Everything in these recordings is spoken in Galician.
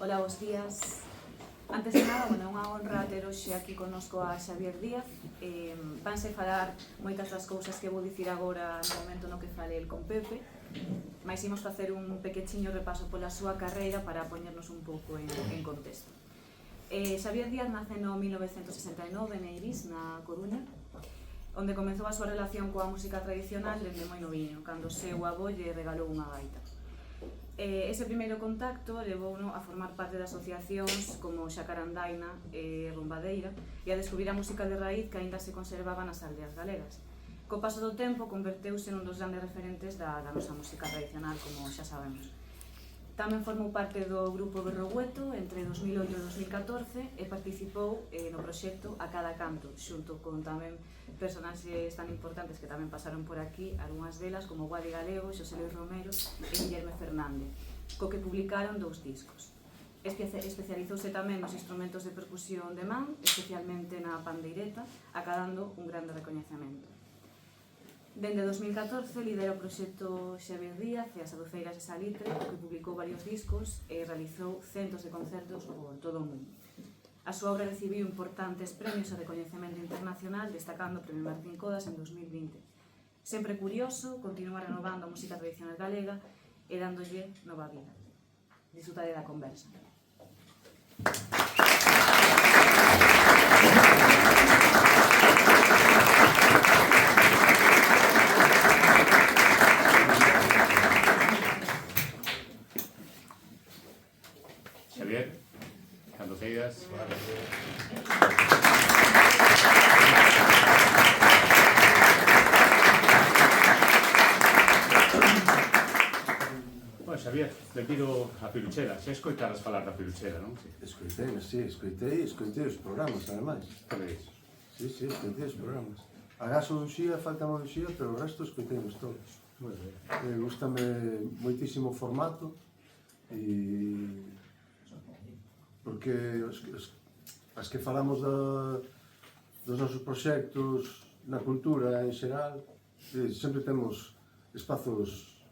Hola, bos días. Antes de nada, é unha honra ter hoxe aquí connosco a Xavier Díaz. Vanse falar moitas das cousas que vou dicir agora no momento no que fale el con Pepe, mas imos facer un pequechiño repaso pola súa carreira para poñernos un pouco en contexto. Xavier Díaz nace no 1969 en Eirís, na Coruña, onde comezou a súa relación coa música tradicional dende moi noviño, cando o seu avó lle regalou unha gaita. Ese primeiro contacto levouno a formar parte de asociacións como Xacarandaina e Rumbadeira e a descubrir a música de raíz que aínda se conservaba nas aldeas galegas. Co paso do tempo converteuse nun dos grandes referentes da nosa música tradicional, como xa sabemos. Tamén formou parte do grupo Berrogueto entre 2008 e 2014 e participou no proxecto A Cada Canto, xunto con tamén personaxes tan importantes que tamén pasaron por aquí, algunhas delas como Guadi Galego, Xosé Luis Romero e Guillerme Fernández, co que publicaron 2 discos. Especializouse tamén nos instrumentos de percusión de man, especialmente na pandeireta, acadando un grande recoñecemento. Dende 2014 lidera o proxecto Xavier Díaz e as Aduceiras de Salitre, que publicou varios discos e realizou centos de concertos por todo o mundo. A súa obra recibiu importantes premios e recoñecemento internacional, destacando o Premio Martín Codas en 2020. Sempre curioso, continúa renovando a música tradicional galega e dándolle nova vida. Disfrutade da conversa. Xavier, cando queiras. Bueno, Xavier, le pido a Piruchela. Xa escoitaras falar da Piruchela, non? Escoitei os programas, ademais. Que veis? Sí, escoitei os programas. Agaso do Xía, faltame do Xía, pero o resto escoiteimos todos. Moi ben. Gústame moitísimo o formato e porque as que falamos dos nosos proxectos na cultura en xeral, sempre temos espazos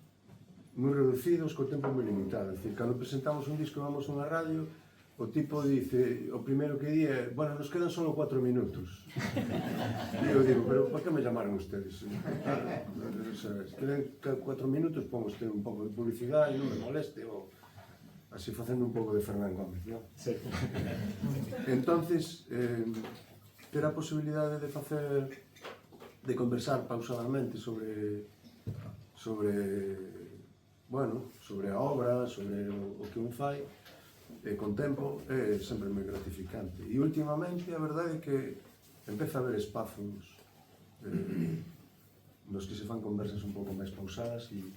moi reducidos co tempo moi limitado. É dicir, cando presentamos un disco e vamos a unha radio, o tipo dice, o primeiro que di é, bueno, nos quedan solo 4 minutos. E eu digo, pero por que me llamaron ustedes? Quedan 4 minutos, pongo un pouco de publicidade, non me moleste, ou así facendo un pouco de Fernán Gómez, non? Sí. Entonces, ter a posibilidade de facer, de conversar pausadamente sobre a obra, sobre o que un fai, con tempo, é sempre moi gratificante. E últimamente, a verdade é que empeza a haber espazos nos que se fan conversas un pouco máis pausadas e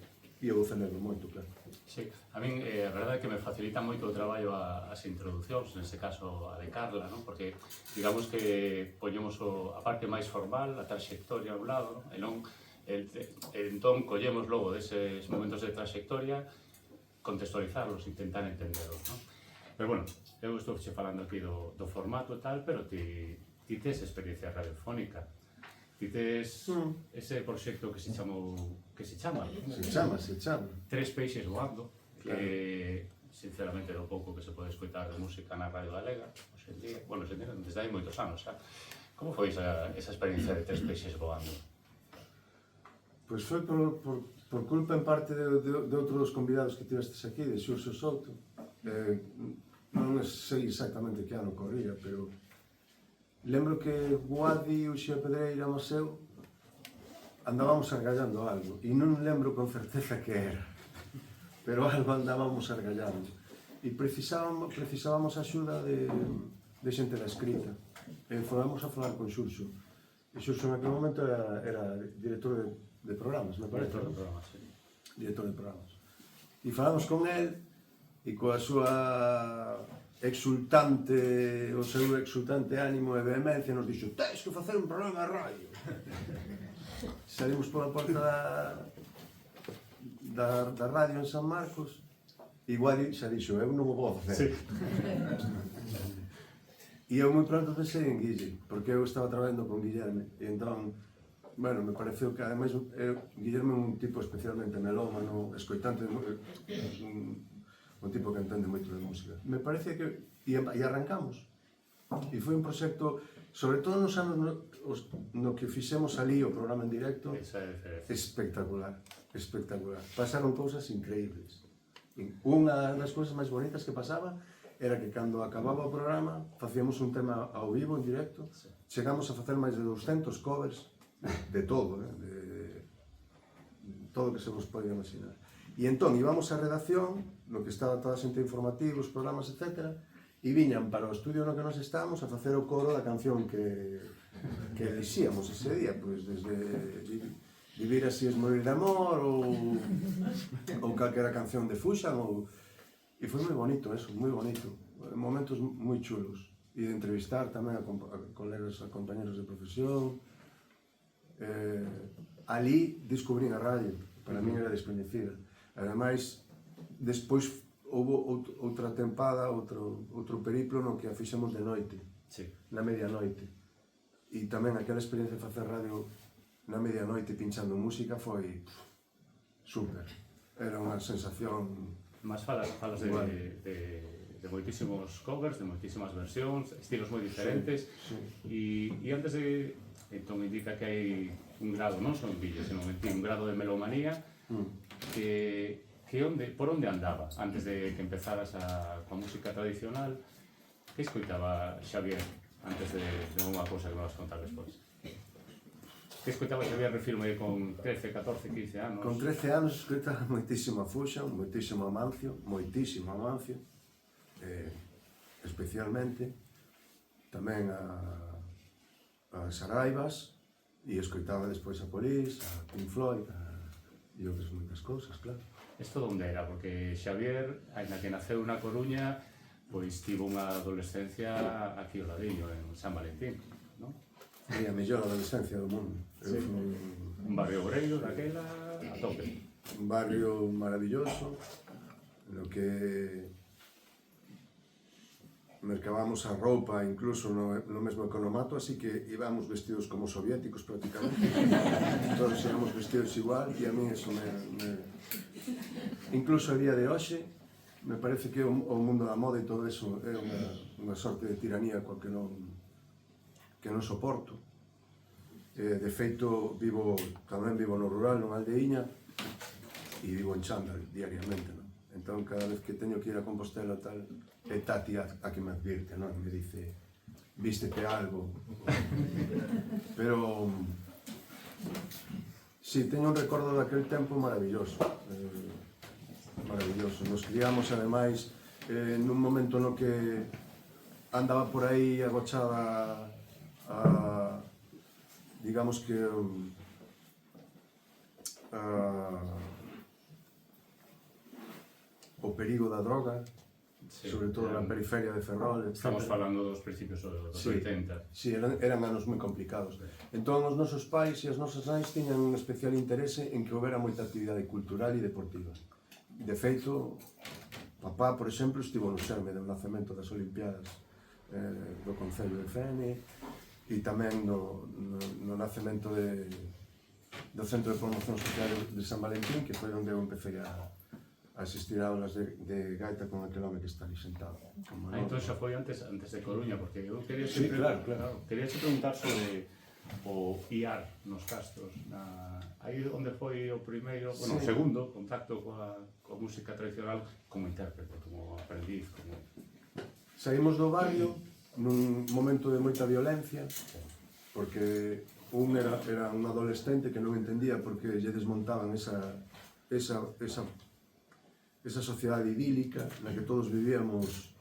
eu vou celebro moito, claro. Sí, a min a verdade é que me facilita moito o traballo as introducións, neste caso a de Carla, non? Porque digamos que poñemos a parte máis formal, a traxectoria a un lado, non? E non entón collemos logo deses momentos de traxectoria, contextualizarlos, intentar entenderlos, non? Pero bueno, eu estou che falando aquí do formato e tal, pero ti tes experiencia radiofónica. Ti tes ese proxecto que se chama Se chama. Tres peixes voando, que sinceramente do pouco que se pode escoitar de música na radio galega, hoxe en día, desde hai moitos anos xa. Como foi esa experiencia de Tres peixes voando? Pois foi por culpa en parte de outro dos convidados que tivestes aquí, de Xurxo Souto. Non sei exactamente que ano corría, pero lembro que Guadi, Uxía Pedreira, Maseu andábamos argallando algo, e non lembro con certeza que era, pero algo andábamos argallando, e precisábamos axuda de xente da escrita, e fomos a falar con Xurxo, e Xurxo naquele momento era director de programas, me parece. Director de programas, sí. Director de programas. E falamos con el, e coa súa o seu exultante ánimo e vehemencia nos dixo, tens que facer un programa de radio. Salimos pola porta da radio en San Marcos e Guadi xa dixo, eu non o vou facer. E eu moi pronto pensei en Guille, porque eu estaba traballando con Guillerme, e entón Bueno, me pareceu que, ademais, Guillermo é un tipo especialmente melómano, escoitante, un tipo que entende moito de música. Me parece que... E arrancamos. E foi un proxecto, sobre todo nos anos no que fixemos ali o programa en directo, espectacular, espectacular. Pasaron cousas increíbles. Unha das cousas máis bonitas que pasaba era que cando acababa o programa facíamos un tema ao vivo, en directo, chegamos a facer máis de 200 covers de todo, de todo que se vos pode imaginar. E entón íbamos á redacción, no que estaba toda a xente informativa, os programas, etc., e viñan para o estudio no que nos estábamos a facer o coro da canción que elixíamos ese día, pois desde Vivir así es morir de amor, ou calquera canción de Fuxan, e foi moi bonito eso, moi bonito, momentos moi chulos, e de entrevistar tamén a colegas, a compañeros de profesión. Ali descubrín a radio, para mí era descoñecida. Ademais, despois houve outra tempada, outro periplo no que a fixemos de noite, na medianoite. E tamén aquela experiencia de facer radio na medianoite pinchando música foi super. Era unha sensación... Mas falas de moitísimos covers, de moitísimas versións, estilos moi diferentes. E antes de... Entón indica que hai un grado, non só en vídeo, senón en ti, un grado de melomanía por onde andaba antes de que empezaras coa música tradicional. Que escoitaba Xavier antes de unha cousa que me vas contar despois? Que escoitaba Xavier, refirme, con 13, 14, 15 anos? Con 13 anos escoitaba moitísimo a Fuxan, moitísimo a Mancio, especialmente, tamén a Saraivas, e escoitaba despois a Police, a Pink Floyd, e outras moitas cousas, claro. Isto onde era? Porque Xavier, aínda que naceu na Coruña, pois tivo unha adolescencia aquí ao ladiño, en San Valentín, non? É a mellor adolescencia do mundo. Un barrio obreiro daquela a tope. Un barrio maravilloso, no que mercábamos a roupa incluso no mesmo economato, así que íbamos vestidos como soviéticos prácticamente. Todos íbamos vestidos igual, e a mí eso incluso a día de hoxe me parece que o mundo da moda e todo eso é unha sorte de tiranía coa que non soporto. De feito, tamén vivo no rural, nunha aldeiña, e vivo en chándal diariamente, non? Entón, cada vez que teño que ir a Compostela tal, é Tati a que me advirte, non? Me dice, vístete algo. Pero, si, teño un recordo daquel tempo maravilloso. Maravilloso. Nos criamos, ademais, nun momento no que andaba por aí agochada digamos que o perigo da droga, sobre todo na periferia de Ferrol, etc. Estamos falando dos principios dos 80. Sí, eran anos moi complicados. Entón, os nosos pais e as nosas nais tiñan un especial interese en que houbera moita actividade cultural e deportiva. De feito, papá, por exemplo, estivo no xerme do nacemento das Olimpiadas do Concello de Fene, e tamén no nacemento do Centro de Promoción Social de San Valentín, que foi onde eu empecé a asistir a aulas de gaita con aquel home que está ali sentado. Entón xa foi antes de Coruña, porque eu quería Sí, claro. Quería preguntar sobre o IAR nos Castros. Aí onde foi o primeiro, bueno, o segundo contacto coa música tradicional como intérprete, como aprendiz, como... Saímos do barrio nun momento de moita violencia, porque un era un adolescente que non entendía por que lle desmontaban esa sociedade idílica na que todos vivíamos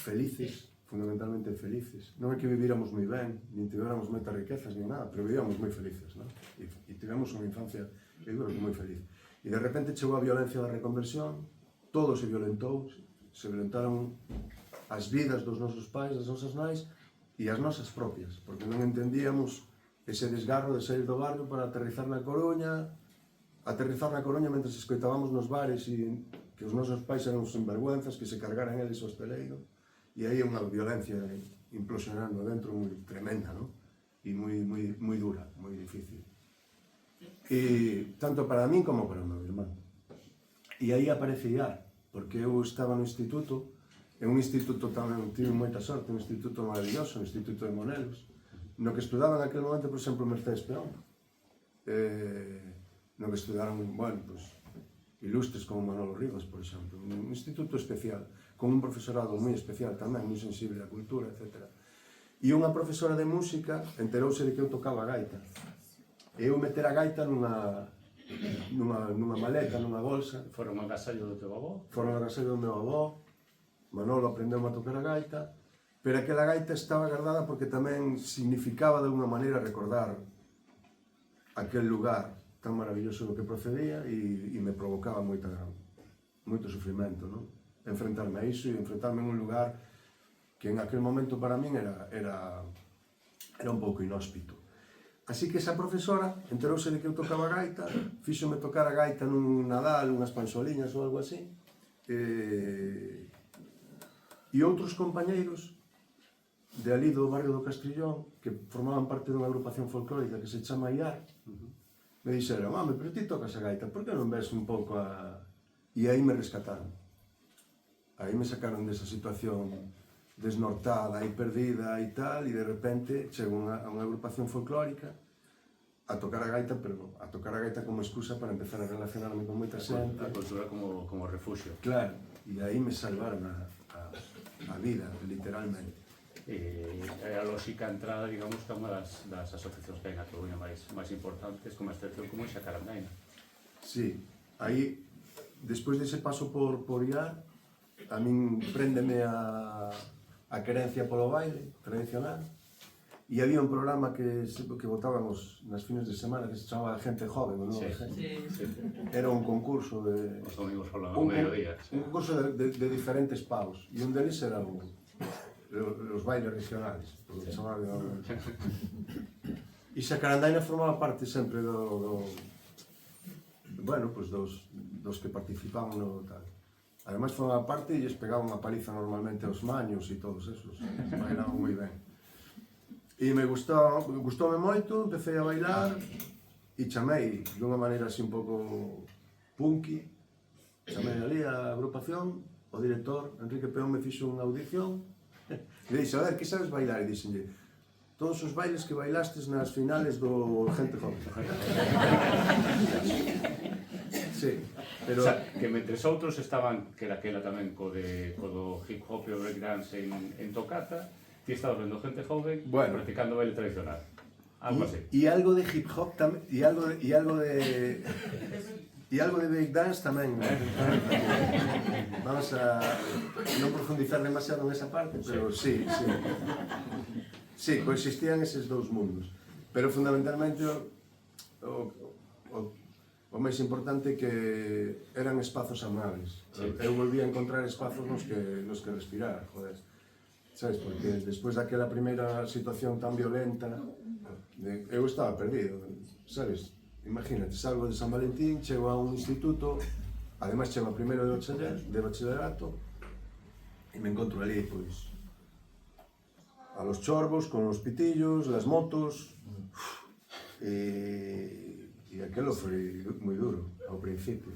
felices, fundamentalmente felices. Non é que vivíramos moi ben, nin tivéramos moitas riquezas, nin nada, pero vivíamos moi felices, non? E tivemos unha infancia, eu creo que moi feliz. E de repente chegou a violencia da reconversión, todo se violentou, se violentaron as vidas dos nosos pais, das nosas nais e as nosas propias, porque non entendíamos ese desgarro de sair do barrio para aterrizar na Coruña mentre escoitábamos nos bares e que os nosos pais eran sinvergüenzas, que se cargaran eles o hosteleiro, e aí unha violencia implosionando dentro moi tremenda, non? E moi dura, moi difícil. E tanto para min como para o meu irmán. E aí aparece IAR, porque eu estaba no instituto, en un instituto tamén, tive moita sorte, un instituto maravilloso, un instituto de Monelos, no que estudaba naquele momento, por exemplo, Mercedes Peón, no que estudaron, bueno, pues, ilustres como Manolo Rivas, por exemplo, un instituto especial, con un profesorado moi especial tamén, moi sensible á cultura, etc. E unha profesora de música enterouse de que eu tocaba gaita. E eu meter a gaita nunha maleta, nunha bolsa. Foron ao agasallo do teu avó? Foron ao agasallo do meu avó, Manolo aprendeu a tocar a gaita, pero aquela gaita estaba guardada porque tamén significaba de alguna maneira recordar aquel lugar tan maravilloso do que procedía e me provocaba moito sufrimento, non? Enfrentarme a iso e enfrentarme en un lugar que en aquel momento para min era un pouco inhóspito. Así que esa profesora enterouse de que eu tocaba gaita, fíxome tocar a gaita nun Nadal, unhas panxoliñas ou algo así, e outros compañeiros de ali do barrio do Castrillón, que formaban parte dunha agrupación folclórica que se chama IAR, me dixeron, home, pero ti tocas a gaita, por que non ves un pouco a... E aí me rescataron. Aí me sacaron desa situación desnortada e perdida e tal, e de repente chego a unha agrupación folclórica a tocar a gaita, pero a tocar a gaita como excusa para empezar a relacionarme con moita xente. A cultura como refugio. Claro, e aí me salvaron a vida, literalmente. E a lógica entrada, digamos, que é unha das asociacións que hai na Coruña máis importantes, como a excepción como Xacarandaina. Sí, aí, despois dese paso por IAR, a min préndeme a querencia polo baile tradicional, e había un programa que botábamos nas fines de semana que se chamaba Gente Joven, non? Sí. Era un concurso de... Os domingos pola mediodía. Un concurso de diferentes paus, e un deles era os bailes regionales, por que chamaban... E Xacarandaina formaba parte sempre dos que participaban no tal. Ademais formaba parte e lles pegaban unha paliza normalmente aos maños e todos esos, bailaban moi ben. E gustoume moito, empecé a bailar e chamei dunha maneira así un pouco punky, chamei ali a agrupación, o director Enrique Peón me fixo unha audición e dixo, a ver, que sabes bailar? E dixenlle, todos os bailes que bailastes nas finales do Gente Joven. Sí, pero... O sea, que mentres outros estaban, que era aquela tamén co do hip hop e o breakdance en Tocata, ti estabas vendo Gente Joven practicando baile tradicional. Algo así. E algo de hip hop tamén, e algo de breakdance tamén. Vamos a non profundizar demasiado nesa parte, pero sí. Sí, coexistían eses dous mundos. Pero fundamentalmente o máis importante que eran espazos amables. Sí. Eu volví a encontrar espazos nos que respirar, joder. Sabes, porque despois daquela primeira situación tan violenta, eu estaba perdido, sabes? Imagínate, salgo de San Valentín, chego a un instituto, ademais chego a primeiro de bachillerato, e me encontro ali, pois, a los chorbos, con os pitillos, las motos, e aquilo foi moi duro ao principio.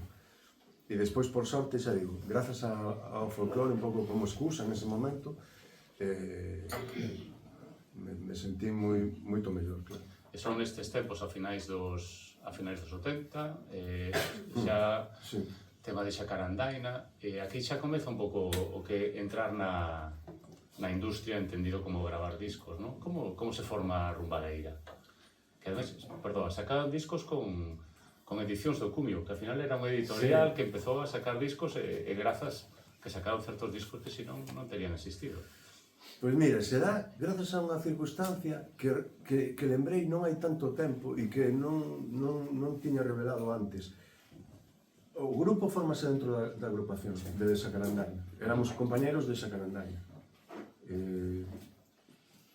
E despois, por sorte, xa digo, grazas ao folclore, un pouco como excusa nese momento, me sentí moito mellor, claro. E son nestes tempos a finais dos 80, xa tema de Xacarandaina, e aquí xa comeza un pouco o que entrar na industria entendido como gravar discos, non? Como se forma a Rumbadeira? Que además, sacaban discos con edicións do Cumio, que ao final era unha editorial que empezou a sacar discos e grazas que sacaron certos discos que senón non terían existido. Pois mira, será grazas a unha circunstancia que lembrei non hai tanto tempo e que non tiña revelado antes. O grupo formase dentro da agrupación de Xacarandaina. Éramos compañeros de Xacarandaina.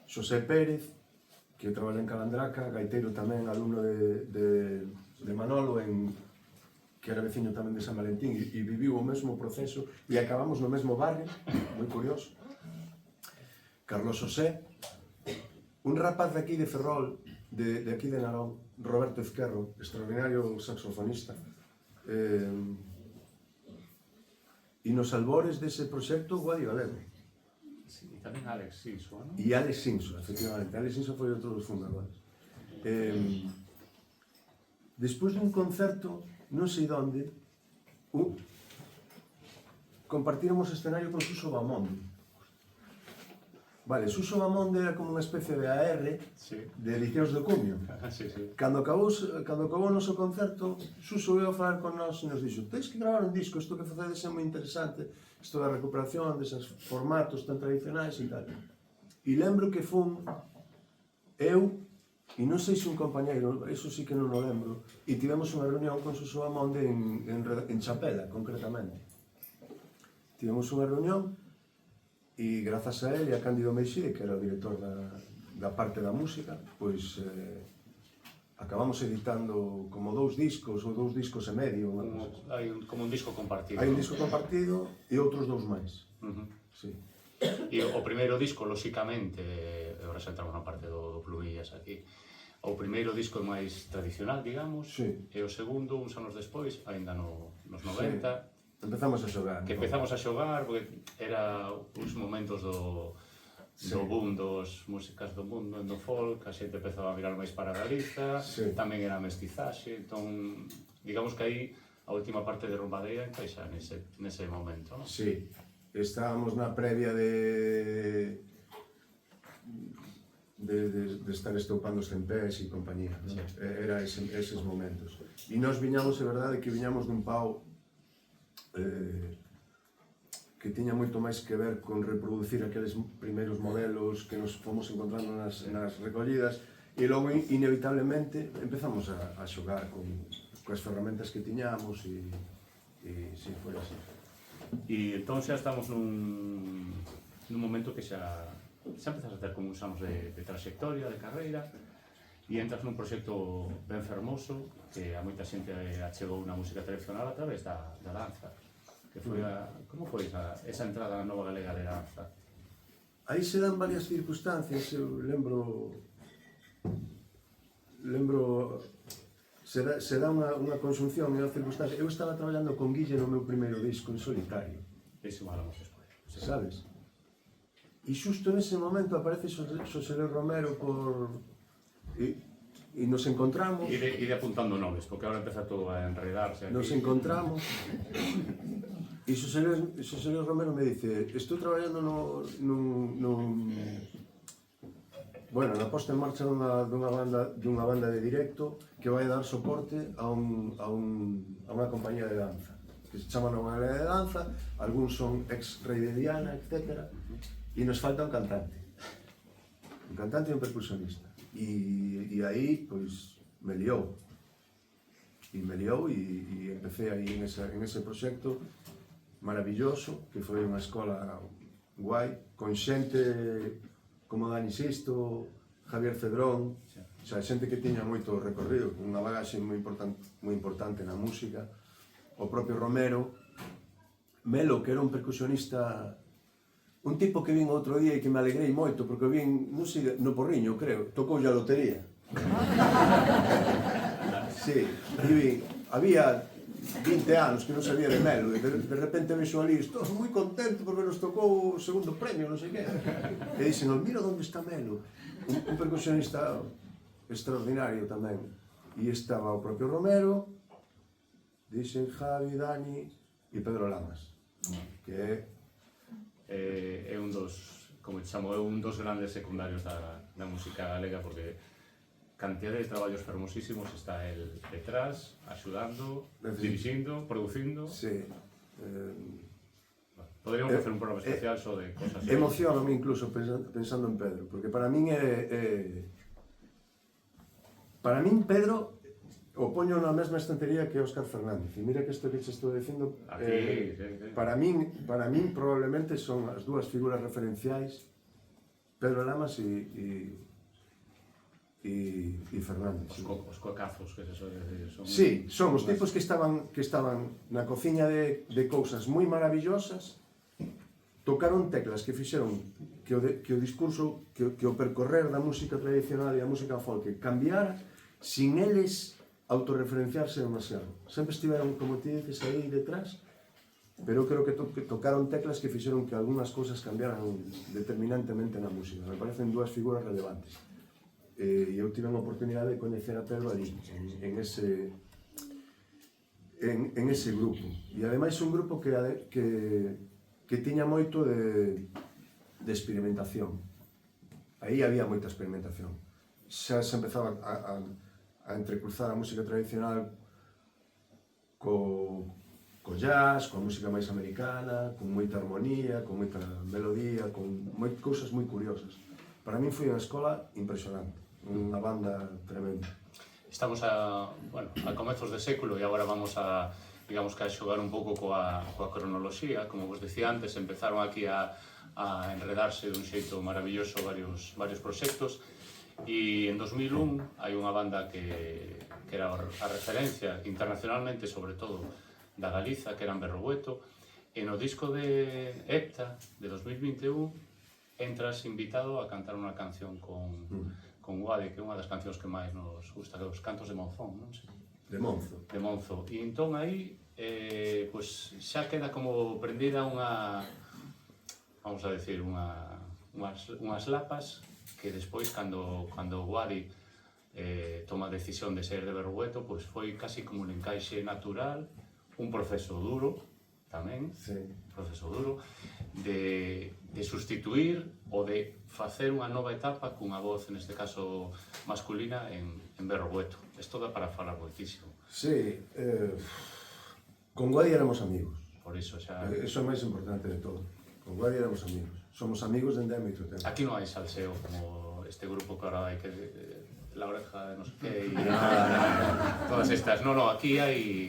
Xosé Pérez, que traballa en Calandraca, gaiteiro tamén, alumno de Manolo, que era veciño tamén de San Valentín, e viviu o mesmo proceso, e acabamos no mesmo barrio, moi curioso. Carlos José, un rapaz de aquí de Ferrol, de aquí de Narón, Roberto Ezquerro, extraordinario saxofonista. E nos albores dese proxecto, Guadi Galego. Sí, e tamén Alex Sinso, non? E Alex Sinso, efectivamente. Alex Sinso foi outro dos fundadores. Despois dun concerto, non sei onde, compartiremos escenario con Suso Bamonde. Vale, Suso Bamonde era como unha especie de AR de Liceos do Cumio. Cando acabou o noso concerto, Suso veio a falar con nós e nos dixo: "Teis que gravar un disco, isto que facedes é moi interesante, isto da recuperación deses formatos tan tradicionais e tal." E lembro que fun eu, e non sei se un compañeiro, eso sí que non o lembro, e tivemos unha reunión con Suso Bamonde en Chapela, concretamente. Tivemos unha reunión e grazas a él e a Cándido Meixide, que era o director da parte da música, pois acabamos editando como 2 discos ou 2 discos e medio. Hai como un disco compartido. Hai un disco compartido e outros 2 máis. Sí. E o primeiro disco, lóxicamente, agora xa entramos na parte do Plumillas aquí, o primeiro disco máis tradicional, digamos, e o segundo, uns anos despois, ainda nos 90, empezamos a xogar. Que empezamos a xogar, porque era uns momentos do boom dos músicas do mundo, do folk, a xente empezaba a mirar máis para Galiza, tamén era mestizaxe, entón, digamos que aí a última parte de Rumbadeira encaixa nese momento, non? Sí, estábamos na previa de estar estoupándose en pés e compañía, era eses momentos. E nós viñamos, é verdade, que viñamos dun pau que tiña moito máis que ver con reproducir aqueles primeiros modelos que nos fomos encontrando nas recollidas, e logo inevitablemente empezamos a xogar coas ferramentas que tiñamos e si, foi así. E entón xa estamos nun momento que xa empezas a ter como uns anos de trayectoria, de carreira, e entras nun proxecto ben fermoso que a moita xente achegou na música tradicional a través da danza. Que foi como foi esa entrada na Nova Galega de danza? Aí se dan varias circunstancias, eu lembro se dá unha conxunción e unha circunstancia. Eu estaba traballando con Guille no meu primeiro disco en solitario. Iso falamos despois. Sabes? E xusto nese momento aparece Xosé Luis Romero e nos encontramos. Ide apuntando nomes, porque agora empeza todo a enredarse aquí. Nos encontramos e Xosé Luis Romero me dice: "Estou traballando na posta en marcha dunha banda de directo que vai dar soporte a unha compañía de danza que se chama Nova Galega de Danza, algúns son ex-rei de Diana, etc. E nos falta un cantante e un percusionista. E aí, pois, me liou e empecé aí en ese proxecto maravilloso, que foi unha escola guai, con xente como Dani Sisto, Javier Cedrón, xa xente que tiña moito recorrido, con unha bagaxe moi importante na música, o propio Romero, Melo, que era un percusionista, un tipo que vin outro día e que me alegrei moito, porque vin, non sei, no Porriño, creo, tocoulle a lotería. Sí, e vin, había 20 anos que non sabía de Melo, e de repente vexo ali, estou moi contento porque nos tocou o segundo premio, non sei que. E dixen, mira onde está Melo, un percusionista extraordinario tamén. E estaba o propio Romero, dixen Javi, Dani e Pedro Lamas, que é un dos, como te chamo, é un dos grandes secundarios da música galega, porque cantidad de traballos fermosísimos, está el detrás, axudando, dirixindo, producindo. Sí. Podríamos facer un programa especial só de cosas así. Emocioname incluso pensando en Pedro, porque para min Pedro o poño na mesma estantería que Óscar Fernández. E mira que isto que che estou dicindo, para min probablemente son as dúas figuras referenciais, Pedro Lamas e Fernández. Os cocazos, que se soe decir. Sí, son os tipos que estaban na cociña de cousas moi maravillosas, tocaron teclas que fixeron que o discurso, que o percorrer da música tradicional e a música folk cambiara, sin eles autorreferenciarse demasiado. Sempre estiveron, como ti dices, aí detrás, pero eu creo que tocaron teclas que fixeron que algunhas cousas cambiaran determinantemente na música. Me parecen dúas figuras relevantes. E eu tive a oportunidade de coñecer a Pedro ali, en ese grupo. E ademais un grupo que tiña moito de experimentación. Aí había moita experimentación. Xa se empezaba a entrecruzar a música tradicional co jazz, coa música máis americana, con moita armonía, con moita melodía, con cousas moi curiosas. Para min foi unha escola impresionante, unha banda tremenda. Estamos a comezos de século e agora vamos a, digamos que a xogar un pouco coa cronoloxía. Como vos decía antes, empezaron aquí a enredarse dun xeito maravilloso varios proxectos, e en 2001 hai unha banda que era a referencia internacionalmente, sobre todo da Galiza, que eran Berrobueto, e no disco de Hepta de 2021 entras invitado a cantar unha canción con Guadi, que é unha das cancións que máis nos gusta, que é os Cantos de Monzón, non sei? De Monzo. De Monzo. E entón aí, pois xa queda como prendida unha, vamos a decir, unhas lapas que despois, cando Guadi toma a decisión de ser de Berrobueto, pois foi casi como un encaixe natural, un proceso duro tamén, proceso duro, de sustituir ou de facer unha nova etapa cunha voz, neste caso masculina, en Berrobueto. Isto dá para falar moitísimo. Sí, con Guadi éramos amigos. Por iso xa... Eso é o máis importante de todo. Con Guadi éramos amigos. Somos amigos dende hai moito tempo. Aquí non hai salseo como este grupo que ahora hai que... La Oreja de non sei que... Todas estas... No, aquí hai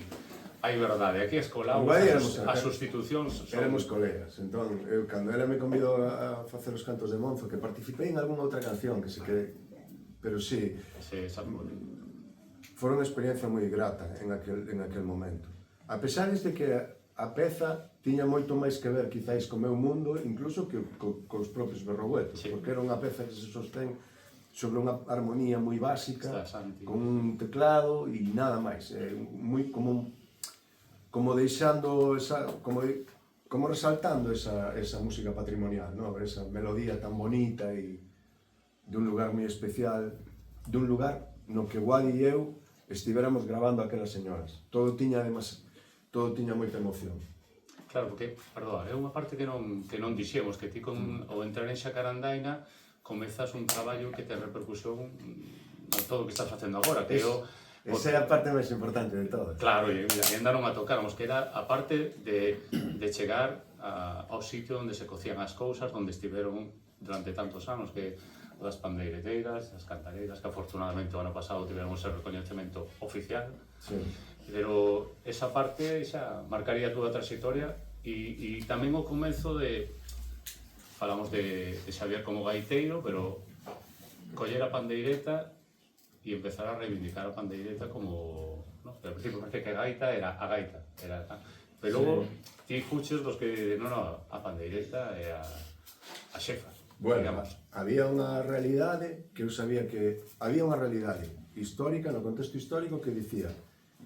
verdade. Aquí as colaboras, as sustitucións... Éramos colegas. Entón, eu, cando ela me convidou a facer os Cantos de Monzo, que participei en algunha outra canción, que se quede... Pero sí... Foi unha experiencia moi grata en aquel momento. A pesar de que a peza tiña moito máis que ver, quizáis, co meu mundo, incluso que cos propios Berrobuetos, porque era unha peza que se sostén sobre unha armonía moi básica, con un teclado e nada máis. Moi como deixando como resaltando esa música patrimonial, esa melodía tan bonita e dun lugar moi especial, dun lugar no que Guadi e eu estivéramos grabando aquelas señoras. Todo tiña moita emoción. Claro, porque, perdón, é unha parte que non dixemos, que ti ao entrar en Xacarandaina comezas un traballo que te repercusión en todo o que estás facendo agora, que esa é a parte máis importante de todo. Claro, e andaron a tocarmos, que era a parte de chegar ao sitio onde se cocían as cousas, onde estiveron durante tantos anos, que das pandeireteiras, as cantareiras, que afortunadamente o ano pasado tivemos ese recoñecemento oficial. Pero esa parte xa marcaría a túa trayectoria e tamén o comezo de... Falamos de Xavier como gaiteiro, pero coller a pandeireta e empezar a reivindicar a pandeireta como... Pero ao principio parece que a gaita era a gaita. Pero logo ti fuches dos que... a pandeireta é a xefa. Bueno, había unha realidade que eu sabía que... Había unha realidade histórica, no contexto histórico, que dicía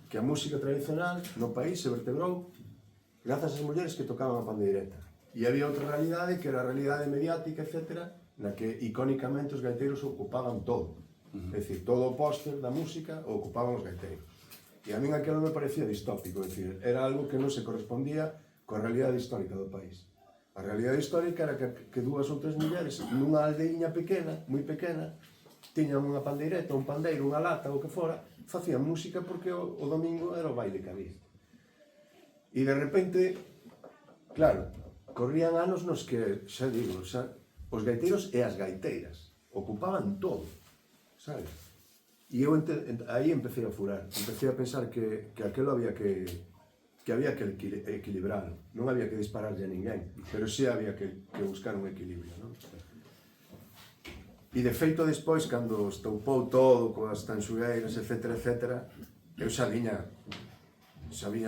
que a música tradicional no país se vertebrou grazas ás mulleres que tocaban a pandeireta. E había outra realidade, que era a realidade mediática, etc., na que icónicamente os gaiteiros ocupaban todo. É dicir, todo o póster da música o ocupaban os gaiteiros. E a min aquilo me parecía distópico, é dicir, era algo que non se correspondía coa realidade histórica do país. A realidade histórica era que dúas ou tres mulleres nunha aldeiña pequena, moi pequena, tiñan unha pandeireta, un pandeiro, unha lata, ou que fora, facían música porque o domingo era o baile que había. E de repente, claro, corrían anos nos que, xa digo, os gaiteiros e as gaiteiras ocupaban todo, sabes? E eu aí empecé a furar, empecé a pensar que aquelo había que equilibrarlo, non había que dispararlle a ninguén, pero sí había que buscar un equilibrio, non? E de feito despois, cando estoupou todo coas tanxugueiras, etc., eu xa viña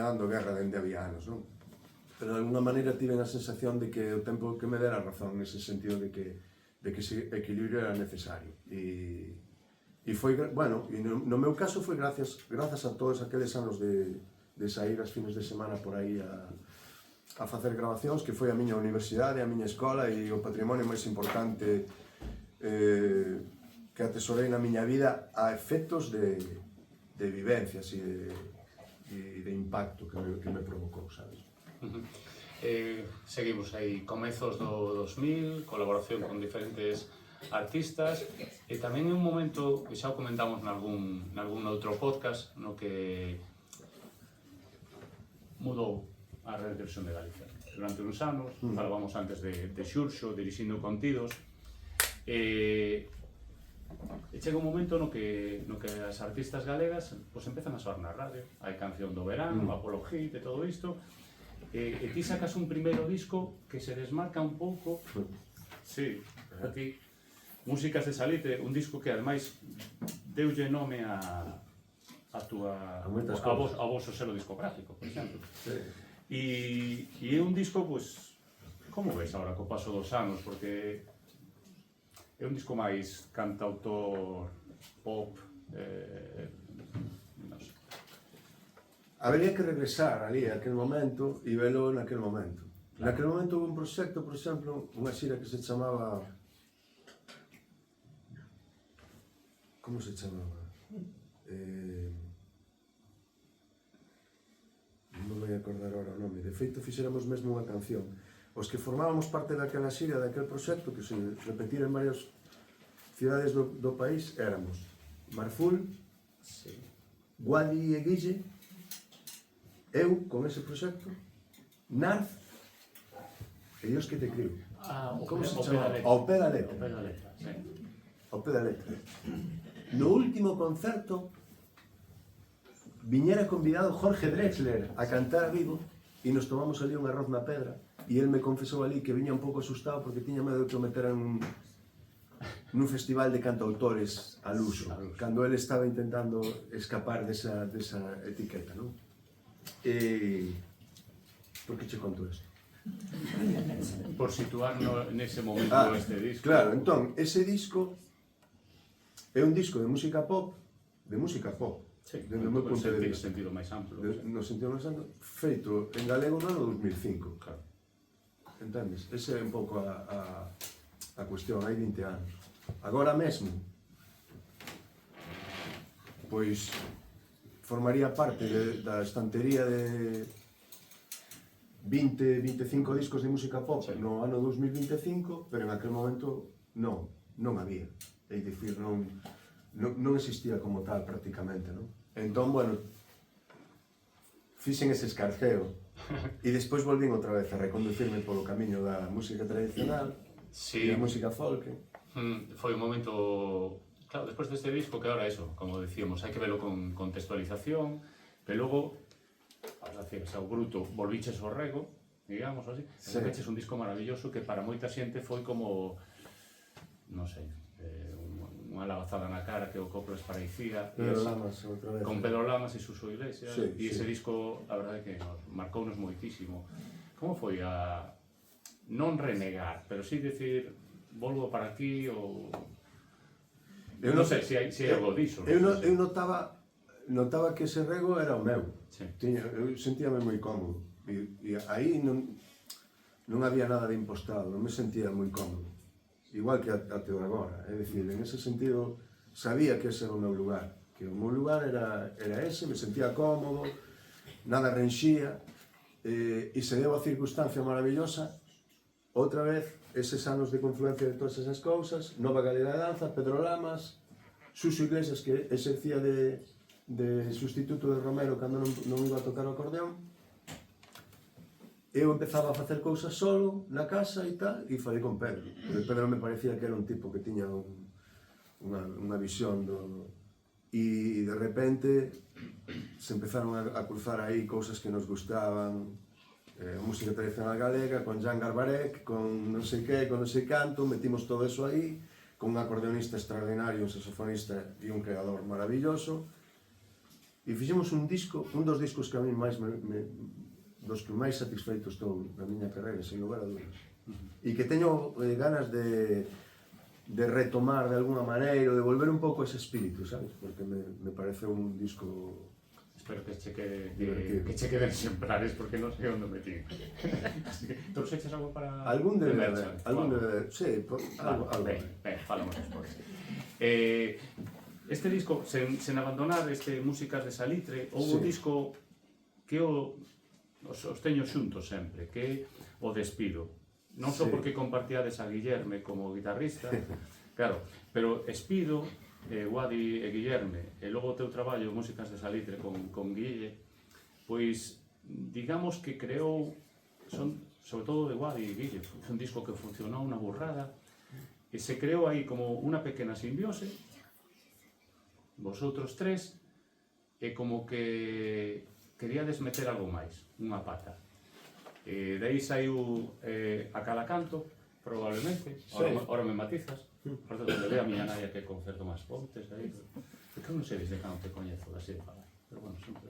dando guerra dende había anos, non? Pero de alguna maneira tive a sensación de que o tempo que me dera razón nese sentido de que ese equilibrio era necesario. E E foi, bueno, e no meu caso foi grazas a todos aqueles anos de sair as fines de semana por aí a facer grabacións, que foi a miña universidade, a miña escola e o patrimonio máis importante que atesorei na miña vida a efectos de vivencias e de impacto que me provocou, sabes? Seguimos aí comezos do 2000, colaboración con diferentes artistas e tamén en un momento que xa o comentamos nalgún outro podcast no que mudou a Radiodifusión de Galicia. Durante uns anos, falábamos antes de Xurxo, dirixindo contidos, e chega un momento no que as artistas galegas pues, empezan a soar na radio. Hai Canción do Verán, Apolo Hit e todo isto, e ti sacas un primeiro disco que se desmarca un pouco, sí, a ti, Músicas de Salite, un disco que ademais deulle nome a vosso selo discográfico, por exemplo. E é un disco, pues, como ves agora co paso dos anos, porque é un disco máis cantautor, pop, non sei. Habería que regresar ali a aquel momento e velo naquel momento. Claro. Naquel momento houve un proxecto, por exemplo, unha xira que se chamaba... Como se chamaba? Non me voy a acordar ahora o nome. De feito, fixéramos mesmo unha canción. Os que formábamos parte daquela xira, daquel proxecto, que se repetira en varias cidades do país, éramos Marful, Guadi e Guille, eu con ese proxecto, Narz e Dios que te crio. Como se chama? Ao pé da letra. Ao pé da letra. No último concerto viñera convidado Jorge Drexler a cantar a vivo e nos tomamos ali un arroz na pedra e el me confesou ali que viña un pouco asustado porque tiña medo de que o meteran nun festival de cantautores al uso, cando ele estaba intentando escapar desa etiqueta, non? Por que che conto isto? Por situarnos nese momento este disco. Claro, entón, ese disco é un disco de música pop, sí, desde o meu punto de vista. sentido máis amplo. No sentido máis amplo, feito en galego no ano 2005. Claro. Entendes? Esa é un pouco a cuestión, hai 20 anos. Agora mesmo, pois, formaría parte da estantería de 20-25 discos de música pop no ano 2025, pero en aquel momento non había. É dicir, non existía como tal prácticamente, non? Entón, bueno, fixen ese escarceo e despois volvín outra vez a reconducirme polo camiño da música tradicional e da música folk. Foi un momento, claro, despois deste disco que ahora eso, como decíamos, hai que verlo con contextualización, pero logo, vamos a decir, o bruto, volviches ao rego, digamos así, e sacaches un disco maravilloso que para moita xente foi como, non sei, unha lavazada na cara que o Coplo esparecía con Pedro Lamas e Suso Iglesias e ese disco, a verdade que nos marcounos moitísimo. Como foi a non renegar, pero sí decir volvo para aquí ou non sei se hai algo diso. Eu notaba que ese rego era o meu. Eu sentíame moi cómodo e aí non había nada de impostado, non me sentía moi cómodo. Igual que até agora, é dicir, en ese sentido sabía que ese era o meu lugar, que o meu lugar era ese, me sentía cómodo, nada renxía, e se deu a circunstancia maravillosa, outra vez, eses anos de confluencia de todas esas cousas, Nova Galega de Danza, Pedro Lamas, Suso Iglesias, que exercía de sustituto de Romero cando non iba a tocar o acordeón, eu empezaba a facer cousas solo na casa e tal, e falei con Pedro. Pedro me parecía que era un tipo que tiña unha visión e de repente se empezaron a cruzar aí cousas que nos gustaban, música tradicional galega, con Jan Garbarek, con non sei que, con non sei canto, metimos todo eso aí, con un acordeonista extraordinario, un saxofonista e un creador maravilloso, e fixemos un disco, un dos discos que a mí dos que máis satisfeito estou na miña carreira, sen lugar a dúdas. E que teño ganas de de retomar de alguna maneira, de volver un pouco ese espírito, sabes? Porque me parece un disco... Espero que che queden exemplares, porque non sei onde metí. Así que, todos eches algo para... Algún debe haber, sí, algo. Ben, falamos despois. Este disco, sen abandonar Músicas de Salitre, houve un disco que os teño xuntos sempre, que é o Despido. Non só porque compartíades a Guillerme como guitarrista, claro, pero Espido, Guadi e Guillerme, e logo o teu traballo Músicas de Salitre con Guille, pois, digamos que creou, sobre todo de Guadi e Guille, foi un disco que funcionou unha burrada, e se creou aí como unha pequena simbiose, vosotros tres, e como que queríades meter algo máis, unha pata. De aí saiu A Cada Canto, probablemente, ahora me matizas, por certo, le ve a miña naia que concerto máis Pontes, porque non sei desde cando te coñezo, así de falar, pero bueno, sempre,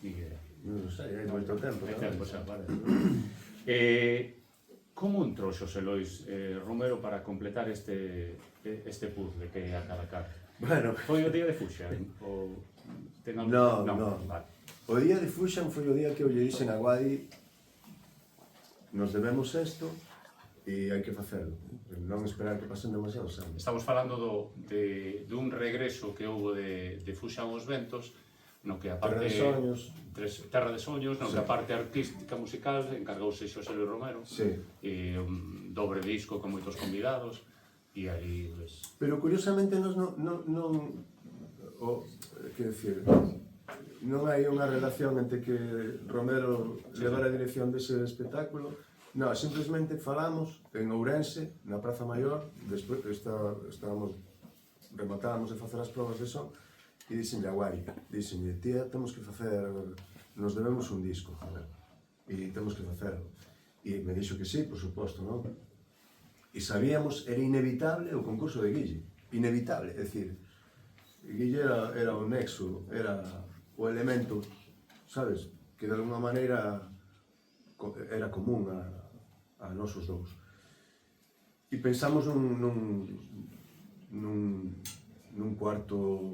ni idea. Non sei, hai moito tempo. Hai tempo xa, vale. Como entrou Xosé Lois Romero para completar este puzzle que é A Cada Canto? Bueno, foi o día de Fuxa? Non. Vale. O día de Fuxan foi o día que eu lle dixen a Guadi: nos debemos isto e hai que facelo, non esperar que pasen demasiados anos. Estamos falando dun regreso que houve de Fuxan os Ventos, no que a parte... Terra de Soños, no que a parte artística musical encargouse Xosé Luis Romero, e un dobre disco con moitos convidados, e aí... Pero curiosamente non hai unha relación entre que Romero levara a dirección dese espectáculo. Non, simplemente falamos en Ourense, na Praza Maior, despois rematábamos de facer as probas de son, e dixenlle a Guai, dixenlle: tía, temos que facer, nos debemos un disco, e temos que facerlo. E me dixo que sí, por suposto, non? E sabíamos, era inevitable o concurso de Guille, inevitable, é dicir, Guille era o nexo, era o elemento, sabes, que de alguma maneira era común a nosos dous. E pensamos nun cuarto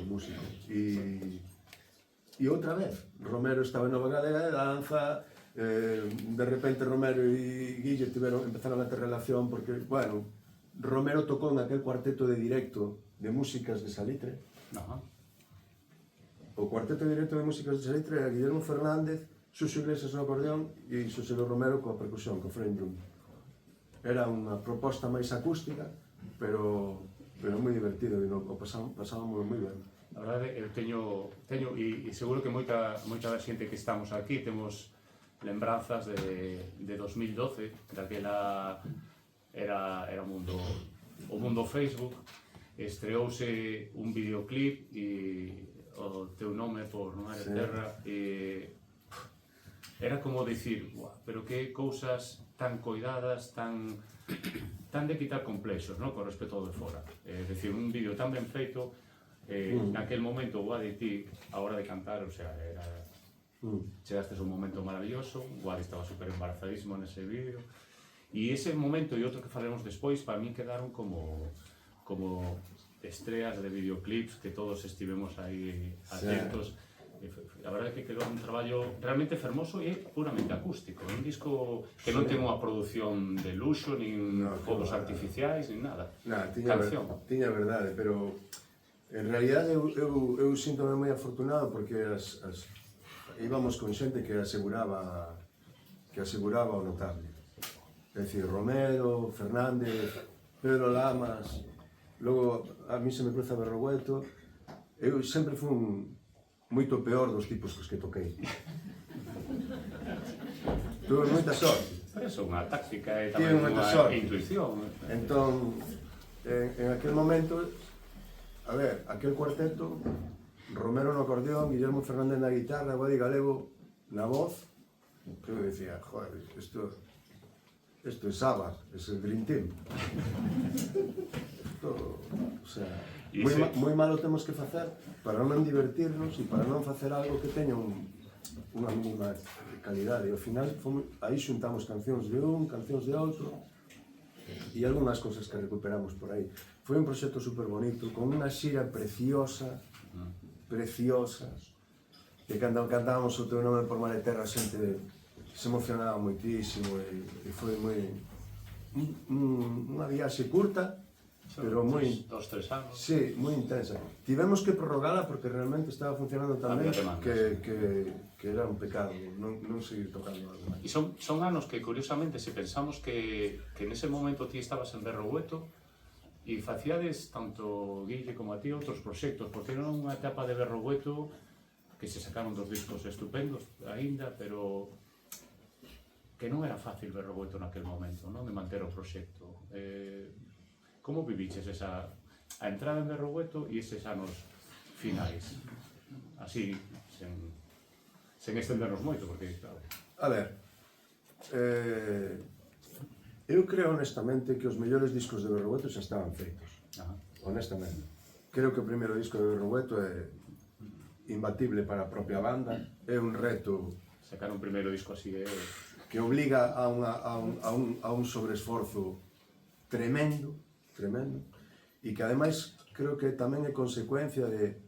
músico. E outra vez, Romero estaba en Nova Galega de Danza, de repente Romero e Guille empezaron a ter relación porque, bueno, Romero tocou naquel cuarteto de directo de Músicas de Salitre. O cuarteto de directo de Músicas de Salitre era Guillermo Fernández, Suso Iglesias no acordeón e Xosé Luis Romero coa percusión, co frame drum. Era unha proposta máis acústica, pero moi divertido, e pasábamos moi ben. A verdade, eu teño e seguro que moita da xente que estamos aquí temos lembranzas de 2012, daquela era o mundo Facebook, estreouse un videoclip e o teu nome por Non Eres Terra, e era como dicir, pero que cousas tan coidadas, tan de quitar complexos, con respecto ao de fora. É dicir, un vídeo tan ben feito, naquel momento, Guadi, ti, a hora de cantar, o sea, chegastes un momento maravilloso, Guadi estaba super embarazadísimo nese vídeo, e ese momento e outro que falaremos despois, para mí quedaron como estreas de videoclips que todos estivemos aí atentos. A verdade é que quedou un traballo realmente fermoso e puramente acústico, un disco que non ten unha produción de luxo, nin fogos artificiais, nin nada. Tiña verdade, pero en realidade eu síntome moi afortunado porque íbamos con xente que aseguraba o notable. É dicir, Romero, Fernández, Pedro Lamas, logo a mí se me cruza Berrogueto. Eu sempre fui moito peor dos tipos cos que toquei. Tuve moita sorte. Pero iso é unha táctica e tamén unha intuición. Entón, en aquel momento, a ver, aquel cuarteto, Romero no acordeón, Guillermo Fernández na guitarra, Guadi Galego na voz, eu decía, joder, isto é Saba, é o Dream Team. O sea, moi malo temos que facer para non divertirnos e para non facer algo que teña unha mínima calidade. E ao final, aí xuntamos cancións de un, cancións de outro, e algunhas cousas que recuperamos por aí. Foi un proxecto super bonito, con unha xira preciosa, preciosa, que cando cantábamos o teu nome por Maleterra a xente se emocionaba moitísimo e foi moi unha viaxe curta, pero moi 2-3 anos. sí, moi intensa. Tivemos que prorrogala porque realmente estaba funcionando tan ben que era un pecado non seguir tocando algo máis. E son anos que, curiosamente, se pensamos que nese momento ti estabas en Berrogueto e facíades tanto Guille como a ti outros proxectos, porque era unha etapa de Berrogueto que se sacaron 2 discos estupendos aínda, pero que non era fácil Berrogueto naquel momento, non, de manter o proxecto. Como viviches a entrada en Berrogueto e eses anos finais? Así, sen extendernos moito, porque, claro... A ver, eu creo honestamente que os mellores discos de Berrogueto xa estaban feitos. Honestamente. Creo que o primeiro disco de Berrogueto é imbatible para a propia banda, é un reto... Sacar un primeiro disco así que obliga a un sobreesforzo tremendo, e que ademais creo que tamén é consecuencia de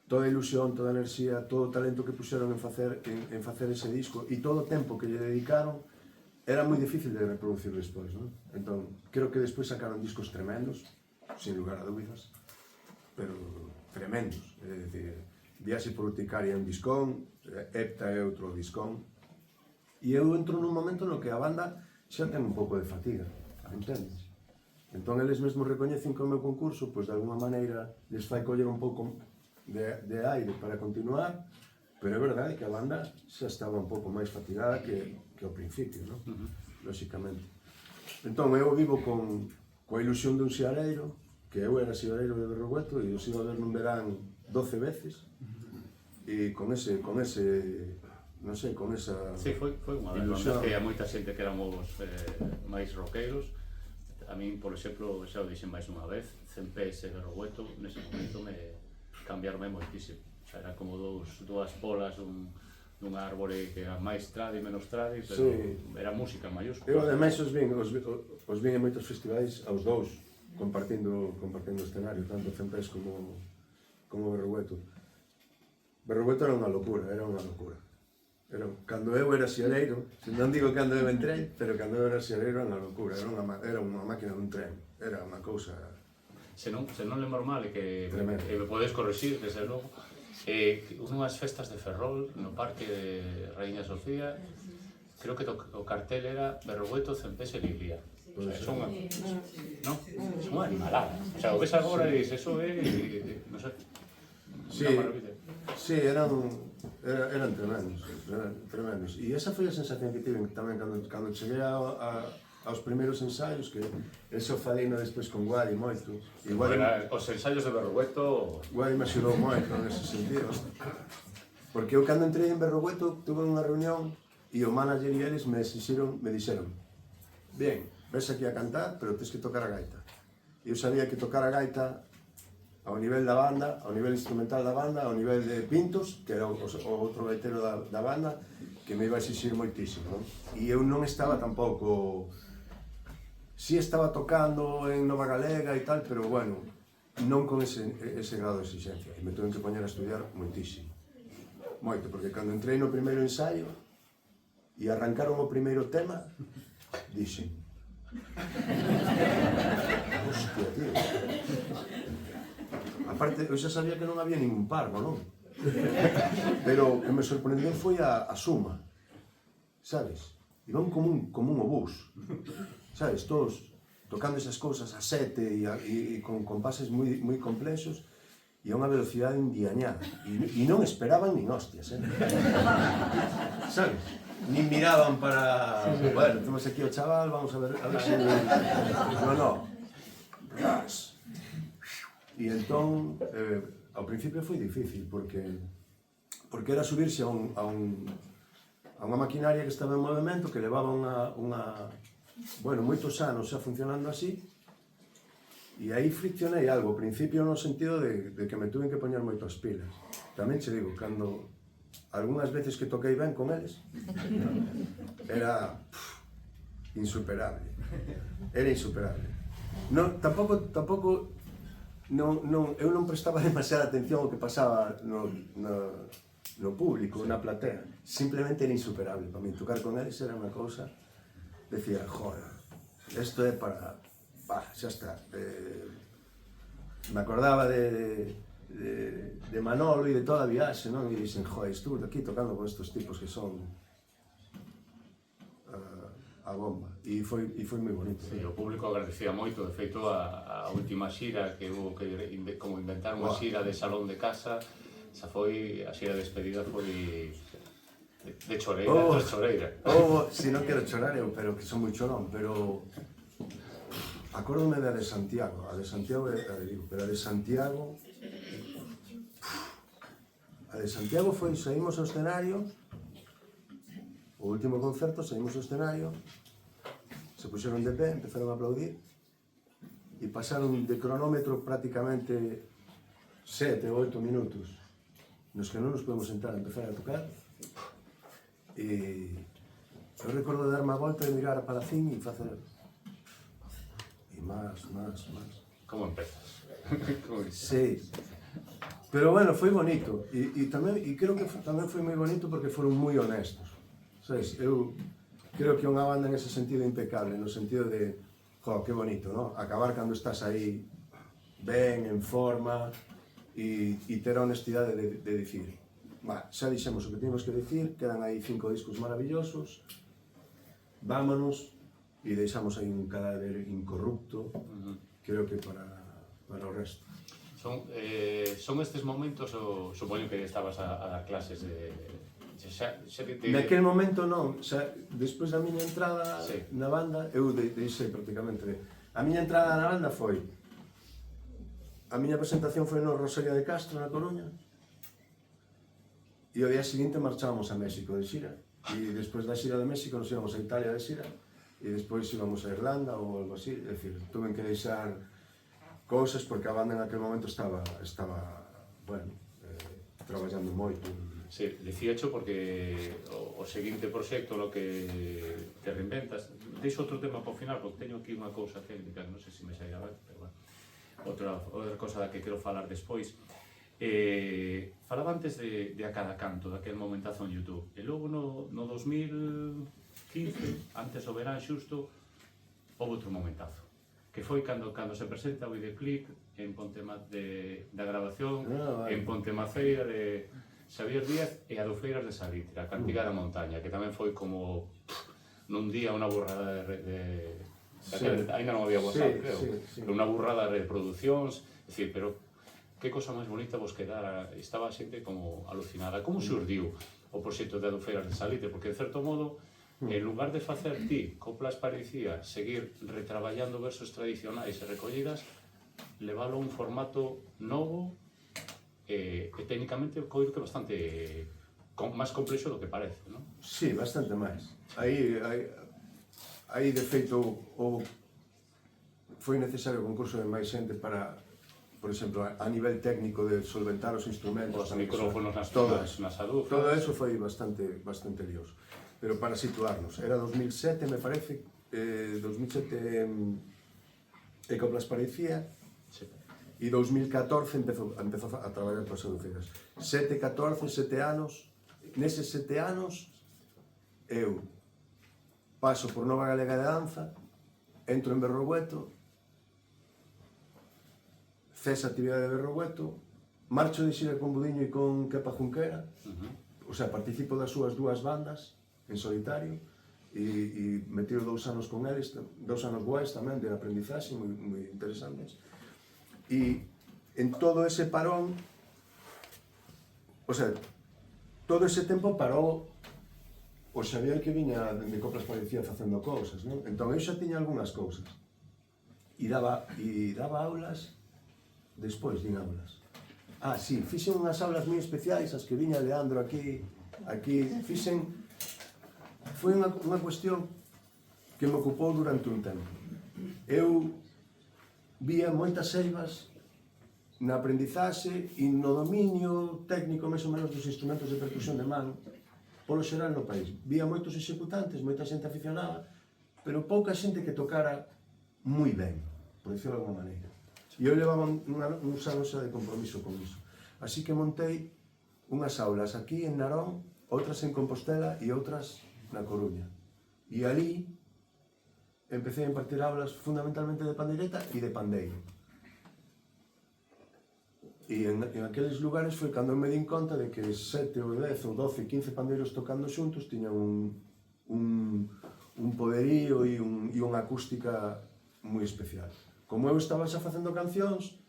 toda a ilusión, toda a enerxía, todo o talento que puxeron en facer ese disco e todo o tempo que lle dedicaron era moi difícil de reproducir despois, non? Entón, creo que despois sacaron discos tremendos, sin lugar a dúbidas, pero tremendos, é dicir, Viaxe por Urticaria é un discón, Hepta é outro discón, e eu entro nun momento no que a banda xa ten un pouco de fatiga, entendes? Entón, eles mesmos recoñecen que o meu concurso, pois de alguma maneira, les fai coller un pouco de aire para continuar, pero é verdade que a banda xa estaba un pouco máis fatigada que ao principio, non? Lóxicamente. Entón, eu vivo coa ilusión dun xiareiro, que eu era xiareiro de Berrogueto e os iba a ver nun verán 12 veces, e con ese, non sei, con esa sí, foi unha ilusión. Que a moita xente que éramos máis roqueiros. A min, por exemplo, xa o dixen máis unha vez, CMPS e Berrogueto, nese momento me cambiaronme moitísimo. O sea, era como dúas polas dunha árbore que era máis tradi e menos tradi, pero era música en mayúscula. Eu, ademais, os vin en moitos festivais aos dous, compartindo escenario, tanto CMPS como Berrogueto. Berrogueto era unha locura. Cando eu era xiareiro, non digo cando eu entrei, pero cando eu era xiareiro era unha locura, era unha máquina dun tren, era unha cousa... Se non lembro mal, e que me podes corrixir, desde logo, unhas festas de Ferrol no Parque de Raíña Sofía, creo que o cartel era Berrogueto, CMPS e Lilia. Son unha animalada. O sea, o ves agora e dices, eso é, non sei, unha maravilla. Sí, eran tremendos. E esa foi a sensación que tive tamén cando cheguei aos primeiros ensaios, que ese ofadino despois con Guadi moito. Os ensaios de Berrogueto... Guadi me axudou moito nese sentido. Porque eu cando entrei en Berrogueto tuve unha reunión e o manager e eles me dixeron bien, ves aquí a cantar, pero tens que tocar a gaita. E eu sabía que tocar a gaita ao nivel da banda, ao nivel instrumental da banda, ao nivel de Pintos, que era o outro gaitero da banda, que me iba a exixir moitísimo, non? E eu non estaba tampouco... Si estaba tocando en Nova Galega e tal, pero bueno, non con ese grado de exigencia. E me tuve que poñer a estudiar moitísimo. Moito, porque cando entrei no primeiro ensaio e arrancaron o primeiro tema, dixen... Hostia, tío... Aparte, eu xa sabía que non había ningún parvo, non? Pero o que me sorprendeu foi a suma, sabes? Iban como un obús, sabes? Todos tocando esas cousas a sete e con compases moi complexos e a unha velocidade indiañada. E non esperaban nin hostias, sabes? Nin miraban para... Bueno, temos aquí o chaval, vamos a ver se... No. Ras. E entón, ao principio foi difícil, porque era subirse a unha maquinaria que estaba en movimento, que levaba moitos anos xa funcionando así, e aí friccionei algo, ao principio no sentido de que me tuve que poñer moito as pilas. Tamén che digo, cando algunhas veces que toquei ben con eles, era... insuperable. Era insuperable. Non, tampouco eu non prestaba demasiada atención ao que pasaba no público, na platea. Simplemente era insuperable. Para mí, tocar con eles era unha cousa, decía, joder, isto é para... xa está. Me acordaba de Manolo e de toda a viaxe, non? E dixen, joder, estuve aquí tocando con estos tipos que son a bomba. E foi moi bonito. Sí, o público agradecía moito, de feito a última xira que hubo que como inventar unha xira de salón de casa, esa foi, a xira de despedida foi de choreira, tras choreira. Si non quero chorar eu, pero que son moi chorón, pero acórdome da de Santiago, a de Santiago é a de Vigo, pero a de Santiago foi, saímos ao escenario, o último concerto, saímos ao escenario, se puxeron de pé, empezaron a aplaudir e pasaron de cronómetro prácticamente 7 ou 8 minutos nos que non nos podemos sentar a empezar a tocar e eu recordo de darme a volta e mirar a Palacín e facer e máis. Como empezas? Sí, pero bueno, foi bonito e creo que tamén foi moi bonito porque foron moi honestos, sabes? Eu creo que é unha banda en ese sentido impecable, no sentido de, jo, que bonito, ¿no? Acabar cando estás aí ben, en forma e ter a honestidade de dicir, xa dixemos o que tínhamos que dicir, quedan aí 5 discos maravillosos, vámonos e deixamos aí un cadáver incorrupto, creo que para o resto. Son estes momentos, supoño que estabas a dar clases de... Naquele momento non, despois da miña entrada na banda, eu deixei prácticamente. A miña entrada na banda foi, a miña presentación foi no Rosalía de Castro, na Coruña, e o día seguinte marchábamos a México de xira, e despois da xira de México nos íbamos a Italia de xira, e despois íbamos a Irlanda ou algo así, é dicir, tuve que deixar cousas porque a banda en aquel momento estaba bueno, traballando moito. Sí, dicíacho porque o seguinte proxecto no que te reinventas. Deixo outro tema para o final, porque teño aquí unha cousa técnica, non sei se me sairá ben, pero bueno, outra cousa da que quero falar despois. Falaba antes de A Cada Canto, daquel momentazo en YouTube, e logo no 2015, antes do verán xusto, houve outro momentazo, que foi cando se presenta o videoclip en da grabación, en Pontemaceira de Xavier Díaz e a do Feiras de Salitre, a Cantiga da Montaña, que tamén foi como nun día unha burrada ainda non había WhatsApp, creo, pero unha burrada de reproduccións, é dicir, pero que cosa máis bonita vos quedara, estaba a xente como alucinada. Como surdiu o proxecto de a do Feiras de Salitre? Porque, de certo modo, en lugar de facer ti coplas parecía seguir retraballando versos tradicionais e recollidas, leválo a un formato novo e técnicamente coido que bastante máis complexo do que parece, non? Sí, bastante máis. Aí de feito foi necesario o concurso de máis xente para, por exemplo, a nivel técnico de solventar os instrumentos, os micrófonos nas adufas. Todo eso foi bastante lioso. Pero para situarnos, era 2007, me parece, 2007 Coplas parecía, e 2014 empezou a traballar para as adufeiras. 7 anos, neses 7 anos, eu paso por Nova Galega de Danza, entro en Berrogueto, cesa a actividade de Berrogueto, marcho de xira con Budiño e con Kepa Junquera, o sea, participo das súas dúas bandas en solitario, e metido 2 anos con eles, 2 anos guais tamén de aprendizaxe, moi interesantes. E en todo ese parón, o sea, todo ese tempo parou o Xavier que viña de Coplas parecía facendo cousas, non? Entón eu xa tiña algunhas cousas e daba aulas, despois din aulas. Sí, fixen unhas aulas moi especiais, as que viña Leandro aquí fixen, foi unha cuestión que me ocupou durante un tempo. Eu vía moitas eivas na aprendizaxe e no dominio técnico máis ou menos dos instrumentos de percusión de man polo xeral no país. Vía moitos executantes, moita xente aficionada, pero pouca xente que tocara moi ben, por dicirlo de alguma maneira. E eu levaba uns anos xa de compromiso con iso. Así que montei unhas aulas aquí en Narón, outras en Compostela e outras na Coruña. E ali empecé a impartir aulas fundamentalmente de pandeireta e de pandeiro. E en aqueles lugares foi cando me din conta de que 7 ou 10 ou 12, 15 pandeiros tocando xuntos tiñan un poderío e unha acústica moi especial. Como eu estaba xa facendo cancións,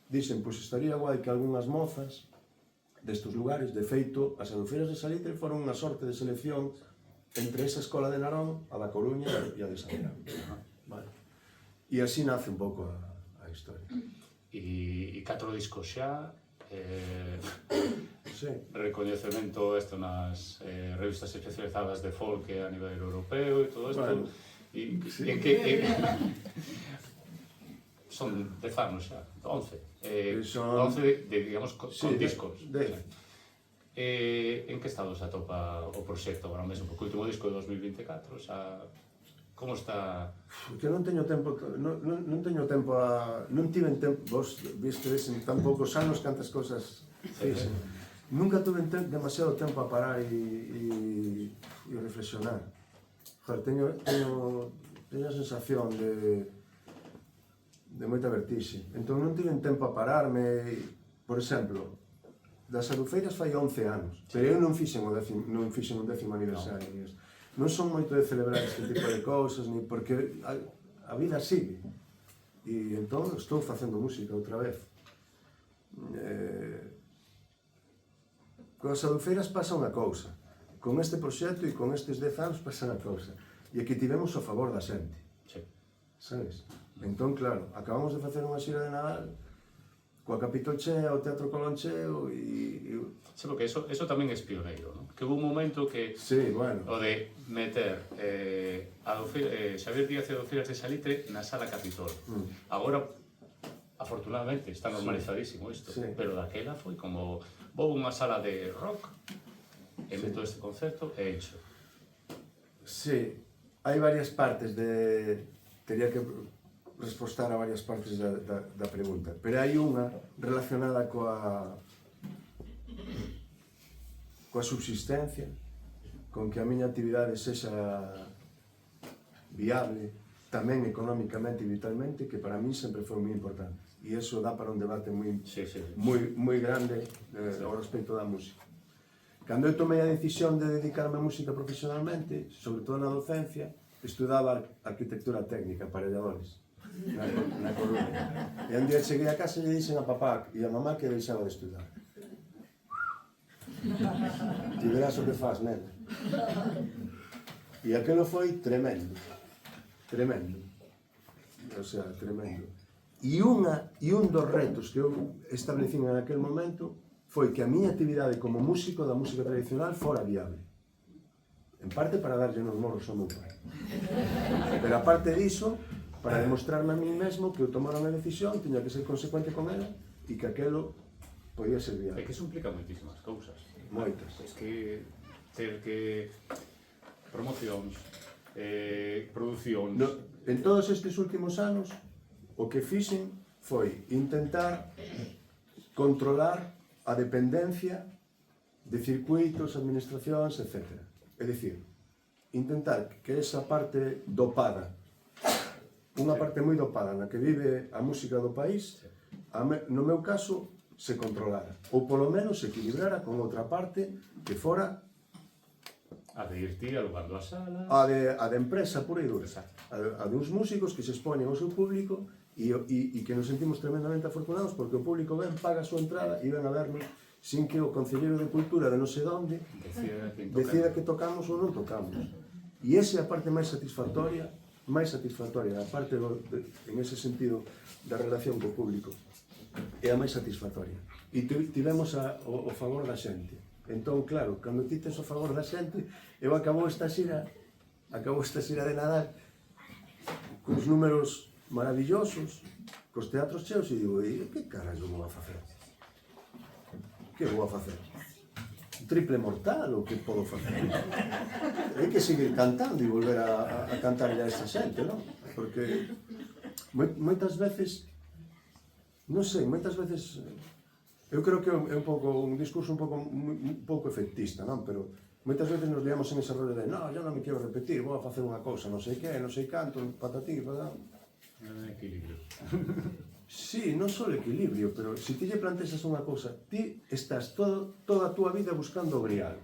dixen, pois estaría guai que algunhas mozas destes lugares, de feito, as Adufeiras de Salitre foron unha sorte de selección entre esa escola de Narón, a da Coruña e a de Santiago. Vale. E así nace un pouco a historia. E 4 discos xa, Sí. recoñecemento isto nas revistas especializadas de folk a nivel europeo e todo isto. Bueno, E sí. en que son 10 anos xa, 11. Son 11 digamos, con sí, discos. 10. En que estado se atopa o proxecto agora mesmo? Porque o último disco de 2024 xa... Como está? Que non teño tempo, non teño tempo a... Non tiven tempo, vos vistedes en tan poucos anos cantas cousas fixen. Nunca tuve demasiado tempo a parar e reflexionar. Joder, teño a sensación de moita vertixe. Entón non tiven tempo a pararme. Por exemplo, das Adufeiras fai 11 anos, pero eu non fixen un 10º aniversario. Non son moito de celebrar este tipo de cousas, ni porque a vida sigue. E entón estou facendo música outra vez. Con as Adufeiras pasa unha cousa. Con este proxecto e con estes 10 anos pasa unha cousa. E é que tivemos o favor da xente. Sí. Sabes? Entón, claro, acabamos de facer unha xira de Nadal coa Capitol chea, o Teatro Colón cheo e... Sí, porque eso tamén é pioneiro, non? Que hubo un momento que Sí, bueno. o de meter Xavier Díaz e Adufeiras de Salitre na Sala Capitol. Agora, afortunadamente, está normalizadísimo isto, Sí. pero daquela foi como vou unha sala de rock e meto este concerto e encho. Sí, hai varias partes de... Tería que respostar a varias partes da pregunta, pero hai unha relacionada coa subsistencia, con que a miña actividade sexa viable, tamén económicamente e vitalmente, que para mí sempre foi moi importante. E iso dá para un debate moi grande ao respecto da música. Cando eu tomei a decisión de dedicarme a música profesionalmente, sobre todo na docencia, estudaba arquitectura técnica, aparelladores, na Coruña. E un día cheguei a casa e lle dixen a papá e a mamá que deixaba de estudar. Ti verás o que faz, nena. E aquilo foi tremendo. Tremendo. O sea, tremendo. E un dos retos que eu establecín en aquel momento foi que a miña actividade como músico da música tradicional fora viable. En parte para darlle nos morros ao meu pai. Pero aparte diso, para demostrarme a mí mesmo que eu tomara unha decisión, tiña que ser consecuente con ela e que aquelo podía ser viable. É que iso implica moitísimas cousas. Moitas. Es que ter que promocións, producións... En todos estes últimos anos, o que fixen foi intentar controlar a dependencia de circuitos, administracións, etc. É dicir, intentar que esa parte dopada, unha parte moi dopada na que vive a música do país, no meu caso, se controlara, ou polo menos se equilibrara con outra parte que fora a de ir ti alugando a sala... a de empresa pura e dura, a de uns músicos que se expoñen ao seu público e que nos sentimos tremendamente afortunados porque o público ven, paga a súa entrada e ven a vernos sin que o Concelleiro de Cultura de non sei onde decida que tocamos ou non tocamos. E esa é a parte máis satisfactoria, a parte en ese sentido da relación co público. É a máis satisfactoria. E tivemos o favor da xente. Entón, claro, cando ti tes o favor da xente, eu acabou esta xira de Nadal cuns números maravillosos, cos teatros cheos, e digo, que carallo vou a facer? Que vou a facer? Triple mortal ou que podo facer? hai que seguir cantando e volver a cantarlle a esta xente, non? Porque moitas veces, non sei, moitas veces eu creo que é un discurso un pouco efectista, non? Pero moitas veces nos liamos en ese rollo de no, yo non me quero repetir, vou a facer unha cousa, non sei que, non sei canto, patatín, patán. Equilibrio. Sí, non só o equilibrio, pero se ti lle plantexas unha cousa, ti estás toda a túa vida buscando o grial.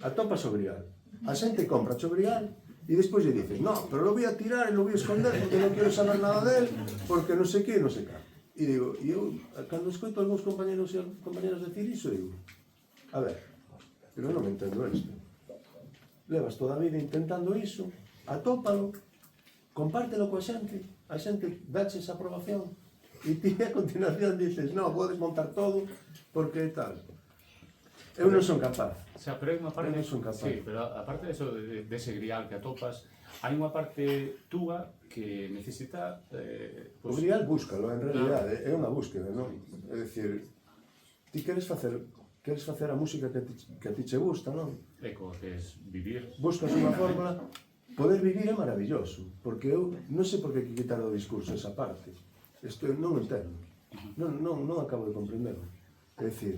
Atopas o grial. A xente compra o grial e despois lle dices, no, pero lo voy a tirar e lo voy a esconder porque non quero saber nada del, porque non sei que, non sei que. E digo, e eu, cando escoito algúns compañeros e compañeras decir iso, digo, a ver, pero non entendo isto. Levas toda a vida intentando iso, atópalo, compártelo coa xente, a xente dache esa aprobación, e ti a continuación dices, no, vou desmontar todo, porque tal. Eu non son capaz. O sea, pero hai unha parte... Eu non son capaz. Sí, pero aparte de eso, dese grial que atopas, hai unha parte túa que necesita... O grial búscalo, en realidade, é unha búsqueda, non? É dicir, ti queres facer a música que a ti che gusta, non? Eco, que es vivir. Buscas unha fórmula, poder vivir é maravilloso, porque eu non sei por que quitar o discurso esa parte. Isto non o entendo. Non acabo de comprendelo. É dicir,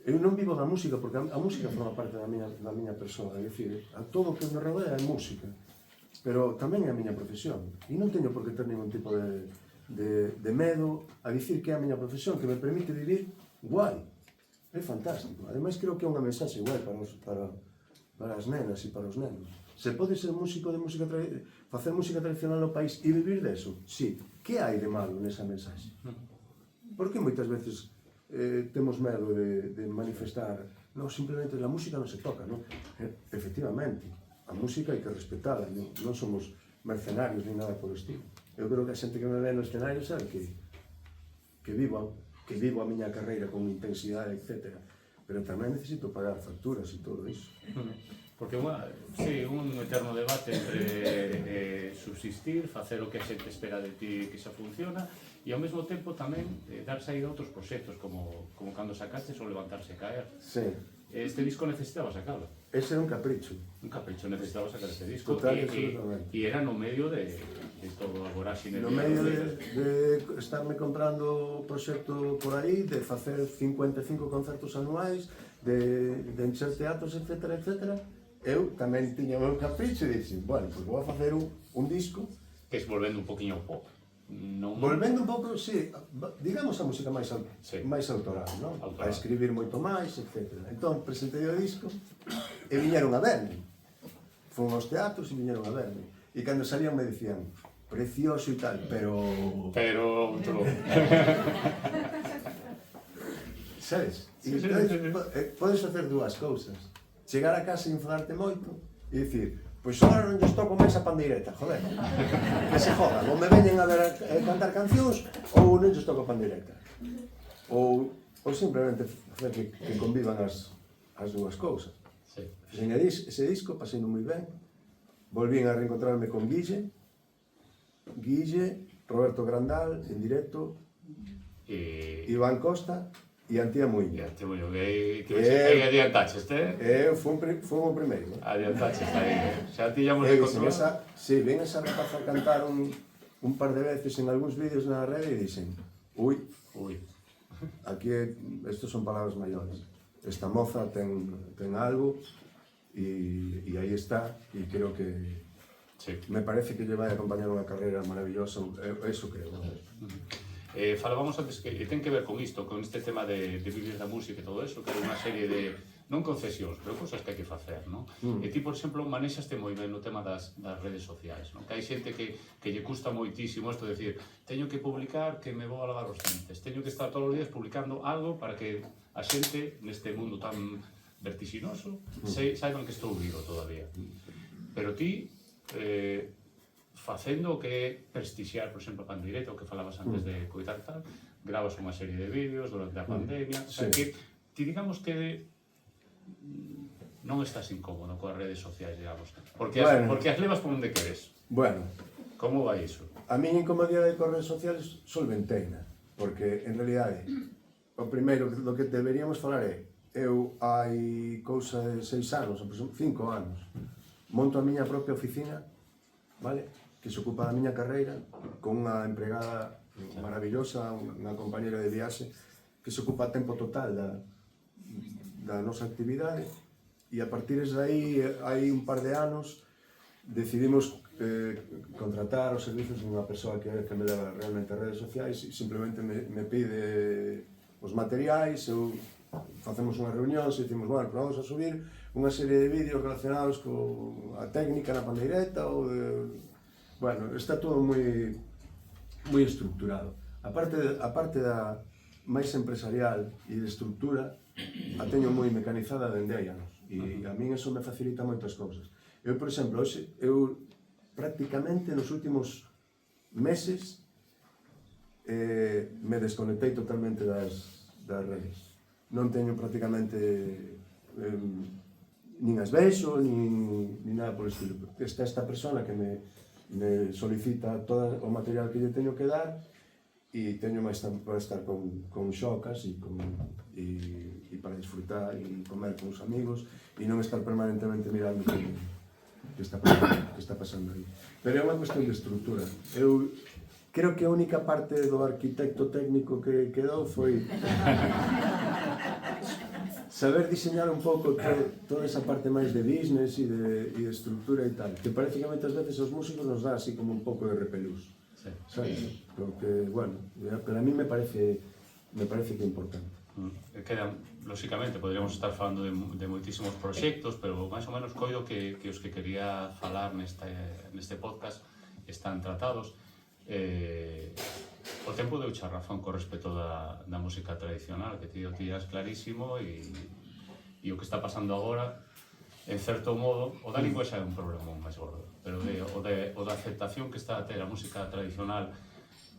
eu non vivo da música porque a música forma parte da miña persoa, é dicir, a todo o que me rodea é música, pero tamén é a miña profesión e non teño por que ter ningún tipo de medo a dicir que é a miña profesión, que me permite vivir guai, é fantástico. Ademais creo que é unha mensaxe guai para as nenas e para os nenos. Se pode ser músico de música facer música tradicional no país e vivir deso, sí. Que hai de malo nesa mensaxe? Porque moitas veces temos medo de manifestar, non, simplemente a música non se toca, non? Efectivamente, a música hai que respetala, non somos mercenarios ni nada por estilo. Eu creo que a xente que me ve no escenario sabe que vivo a miña carreira con intensidade, etc. Pero tamén necesito pagar facturas e todo iso. Porque sí, un eterno debate entre subsistir, facer o que a xente espera de ti que xa funciona e ao mesmo tempo tamén dar saída a outros proxectos como cando sacaste o Levantarse e Caer. Sí. Este disco necesitaba sacalo. Ese era un capricho. Un capricho, necesitaba sacar este disco. Total, absolutamente. E era no medio de todo a voráxine. No medio de estarme comprando o proxecto por aí, de facer 55 concertos anuais, de encher teatros, etc. Eu tamén tiña o meu capricho e dixen, bueno, pois vou a facer un disco. Que es volvendo un poquinho ao pop. Volvendo un pouco, sí, digamos a música máis autoral, non? A escribir moito máis, etc. Entón, presentei o disco e viñeron a verme. Fun aos teatros e viñeron a verme. E cando salían me dicían, precioso e tal, pero outro. Sabes? Podes facer dúas cousas. Chegar a casa e enfadarte moito e dicir, pois agora non lles toco máis a pandeireta, joder. Que se jodan, ou me veñen a ver cantar cancións ou non lles toco a pandeireta. Ou simplemente facer que convivan as dúas cousas. En ese disco pasei moi ben, volvín a reencontrarme con Guille, Roberto Grandal en directo, Iván Costa e Antía Muiño. Que adiantaches, Fue o primeiro. Adiantaches aí, xa tiñamos de control. Si, ven esa rapaza a cantar un par de veces en algúns vídeos na rede e dixen, ui, aquí estos son palabras maiores. Esta moza ten algo e aí está, e creo que me parece que lle vai acompañar unha carreira maravillosa, eso creo. Falábamos antes que ten que ver con isto, con este tema de vivir da música e todo eso, que é unha serie de, non concesións, pero cousas que hai que facer, non? E ti, por exemplo, manexaste moi ben no tema das redes sociais, non? Que hai xente que lle custa moitísimo isto de decir, teño que publicar que me vou a lavar os dentes, teño que estar todos os días publicando algo para que a xente neste mundo tan vertixinoso saiban que estou vivo todavía. Pero ti, facendo o que é prestixiar, por exemplo, a pandeireta, o que falabas antes de coitar tal, gravas unha serie de vídeos durante a pandemia, o sea, que ti digamos que non estás incómodo coas redes sociais, digamos, porque as levas por onde queres. Bueno, como vai iso? A miña incomodidade coas redes sociais solventeina, porque en realidade o primeiro do que deberíamos falar é eu hai cousa de 6 anos, 5 anos, monto a miña propia oficina, vale? Que se ocupa da miña carreira, con unha empregada maravillosa, unha compañera de viaxe, que se ocupa a tempo total da nosa actividade, e a partir de aí, hai un par de anos, decidimos contratar os servizos dunha persoa que me leva realmente as redes sociais e simplemente me pide os materiais, facemos unha reunión e dicimos, bueno, vamos a subir unha serie de vídeos relacionados coa técnica na pandeireta ou bueno, está todo moi estructurado. A parte da máis empresarial e de estructura a teño moi mecanizada dende hai anos e a min eso me facilita moitas cousas. Eu, por exemplo, prácticamente nos últimos meses me desconectei totalmente das redes. Non teño prácticamente nin as vexo, nin nada por estilo. Está esta persona que me solicita todo o material que lle teño que dar e teño máis tempo para estar con xocas e para disfrutar e comer con os amigos e non estar permanentemente mirando que está pasando aí. Pero é unha cuestión de estrutura. Eu creo que a única parte do arquitecto técnico que quedou foi saber diseñar un pouco toda esa parte máis de business e de estructura e tal, que parece que moitas veces os músicos nos dá así como un pouco de repelús. Sabes? Porque, bueno, pero a mí me parece que é importante. Quedan, lóxicamente, poderíamos estar falando de moitísimos proxectos, pero máis ou menos coido que os que quería falar neste podcast están tratados. O tempo deuche a razón co respecto da música tradicional, que ti o tiras clarísimo e o que está pasando agora, en certo modo, o da lingua xa é un problema máis gordo, pero o da aceptación que está a ter a música tradicional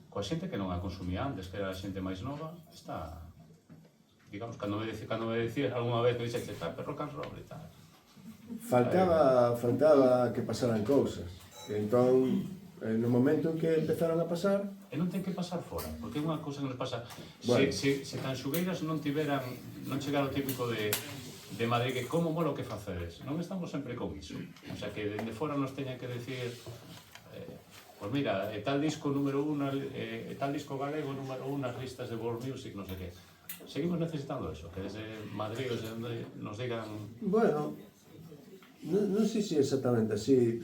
coa xente que non a consumía antes, que era a xente máis nova, está... Digamos, cando me decías algunha vez, me dixeste, pero rock and roll e tal. Faltaba que pasaran cousas. Entón, no momento en que empezaron a pasar... E non ten que pasar fora, porque é unha cousa que nos pasa... Bueno. Se Tanxugueiras non chegara o típico de Madrid, que como mola o que facedes, non estamos sempre con iso. O sea, que dende fora nos teña que decir... Pois mira, tal disco número 1, tal disco galego número 1 nas listas de World Music, non sei que. Seguimos necesitando eso, que desde Madrid nos digan... Bueno, non sei se é exactamente así.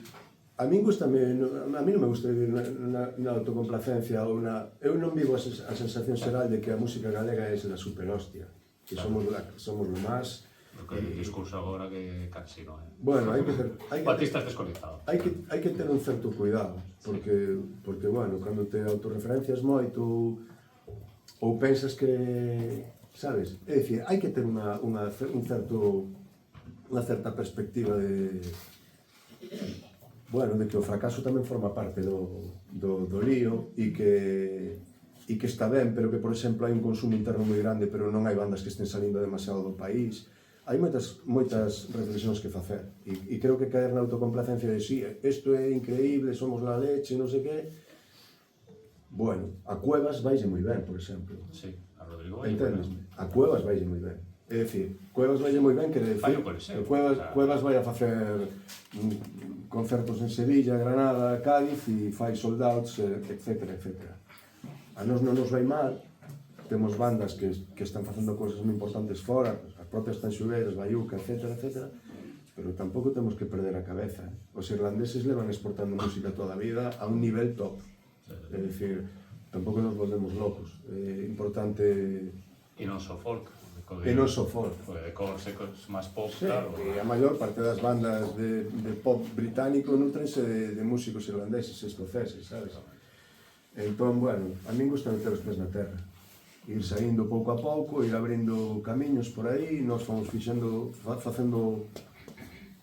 A mí non me gusta vivir na autocomplacencia ou eu non vivo a sensación xeral de que a música galega é da superhostia, que somos lo máis. El discurso agora que casi non é. Bueno, hai que ter... Batista es desconectado. Hai que ter un certo cuidado, porque, bueno, cando te autorreferencias moito ou pensas que... Sabes? É dicir, hai que ter unha certa perspectiva de... Bueno, de que o fracaso tamén forma parte do lío e que está ben, pero que, por exemplo, hai un consumo interno moi grande, pero non hai bandas que estén salindo demasiado do país. Hai moitas reflexións que facer e creo que caer na autocomplacencia de si, isto é increíble, somos la leche, non sei que... Bueno, a Cuevas vaise moi ben, por exemplo. Sí, a Rodrigo vai. Entendesme? A Cuevas vaise moi ben. É dicir, Cuevas vaille moi ben, quere dicir que Cuevas vai a facer concertos en Sevilla, Granada, Cádiz e fai sold outs, etc. A nos non nos vai mal, temos bandas que están facendo cousas moi importantes fora, as propias Tanxugueiras, Baiuca, etc. Pero tampouco temos que perder a cabeza. Os irlandeses levan exportando música toda a vida a un nivel top. É dicir, tampouco nos volvemos locos. É importante... E non só folk. E non só folk. De cores máis pop, Sí, claro. e a maior parte das bandas de pop británico nutrense de músicos irlandeses e escoceses, sabes? Entón, bueno, a min gusta meter os pés na terra. Ir saindo pouco a pouco, ir abrindo camiños por aí, nos fomos facendo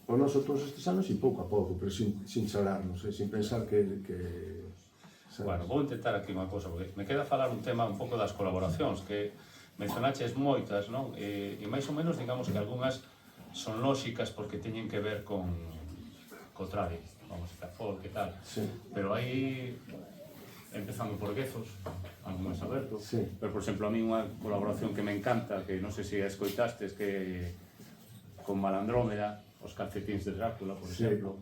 o noso todos estes anos e pouco a pouco, pero sin chararnos, sin pensar que sabes? Bueno, vou intentar aquí unha cousa, porque me queda falar un tema un pouco das colaboracións, que mencionaches moitas, non? E máis ou menos, digamos que algunhas son lóxicas porque teñen que ver co tradi, vamos a música folk e tal. Sí. Pero hai empezando por Guezos, algo máis aberto. Sí. Pero, por exemplo, a mí unha colaboración que me encanta, que non sei se a escoitastes, que con Malandrómeda, os calcetins de Drácula, por exemplo,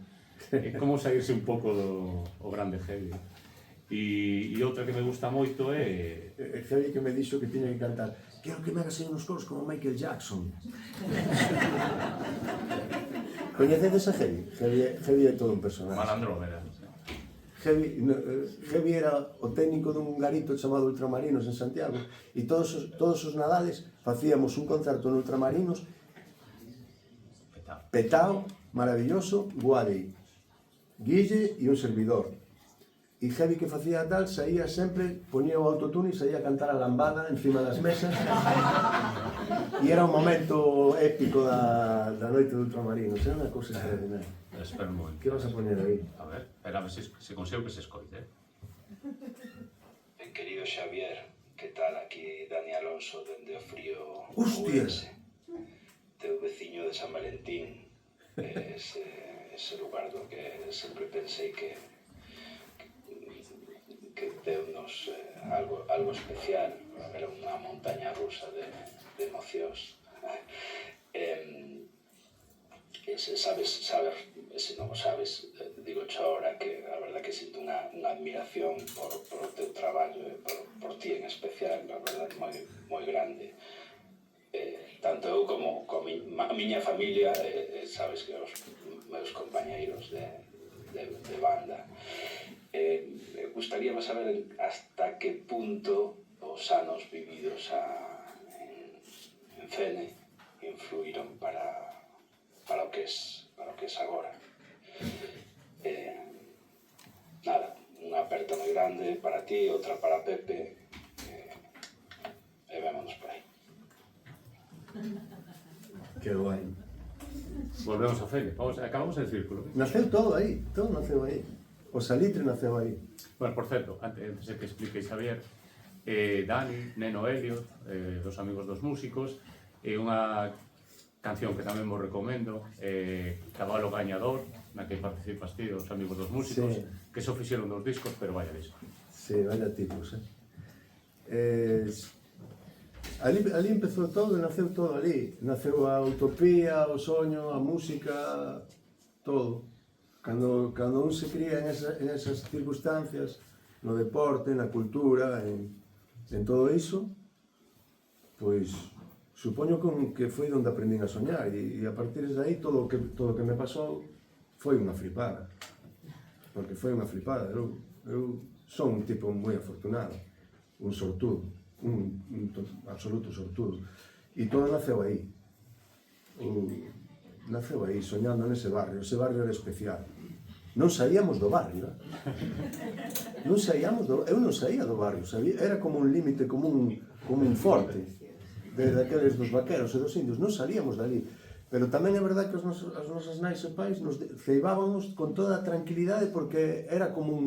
é como saírse un pouco do grande heavy. E outra que me gusta moito é... Heavy que me dixo que tiña que cantar quero que me hagas aí uns coros como Michael Jackson. Coñecedes a Heavy? Heavy é todo un personaje. Malandrómeda. Heavy era o técnico dun garito chamado Ultramarinos en Santiago e todos os nadales facíamos un concerto no Ultramarinos petao, maravilloso, Guadei, Guille e un servidor. E Heavy que facía tal, saía sempre, poñía o autotune e saía a cantar a lambada encima das mesas. E era un momento épico da noite do Ultramarinos, era unha cousa extraordinaria. Espero moi. Que vas a poñer aí? A ver, espera a ver se consigo que se escoite. Querido Xavier, que tal? Aquí Dani Alonso dende o frío Hostias! Teu veciño de San Valentín, ese lugar do que sempre pensei que deunos algo especial, era unha montaña rusa de emocións. Sabes, se non o sabes, digo xa ahora que a verdad que sinto unha admiración por o teu traballo e por ti en especial, a verdad moi grande. Tanto eu como a miña familia, sabes que os meus compañeiros de banda. Gustaríame saber hasta que punto os anos vividos en Fene influíron para o que es agora. Nada, unha aperta moi grande para ti, outra para Pepe, e vémonos por aí. Que guai. Volvemos a Fene, acabamos el círculo. Naceu todo aí, todo naceu aí. O salitre naceu aí. Bueno, por certo, antes de que explique Xavier, Dani, Neno Elliot, dos amigos dos músicos, unha canción que tamén vos recomendo, Cabalo Gañador, na que participas ti, os amigos dos músicos, sí, que se fixeron dos discos, pero vaya disco. Sí, vaya tipos, Ali empezou todo, naceu todo ali. Naceu a utopía, o soño, a música, todo. Cando un se cría en esas circunstancias, no deporte, na cultura, en todo iso, pois supoño que foi onde aprendín a soñar e a partir de aí todo o que me pasou foi unha flipada, porque foi unha flipada. Eu son un tipo moi afortunado, un sortudo, un absoluto sortudo, e todo naceu aí. Naceu aí, soñando nese barrio. Ese barrio era especial. Non saíamos do barrio, non saíamos eu non saía do barrio, era como un límite, como un forte daqueles dos vaqueros e dos indios, non salíamos dali. Pero tamén é verdade que as nosas nais e pais nos ceibábamos con toda a tranquilidade, porque era como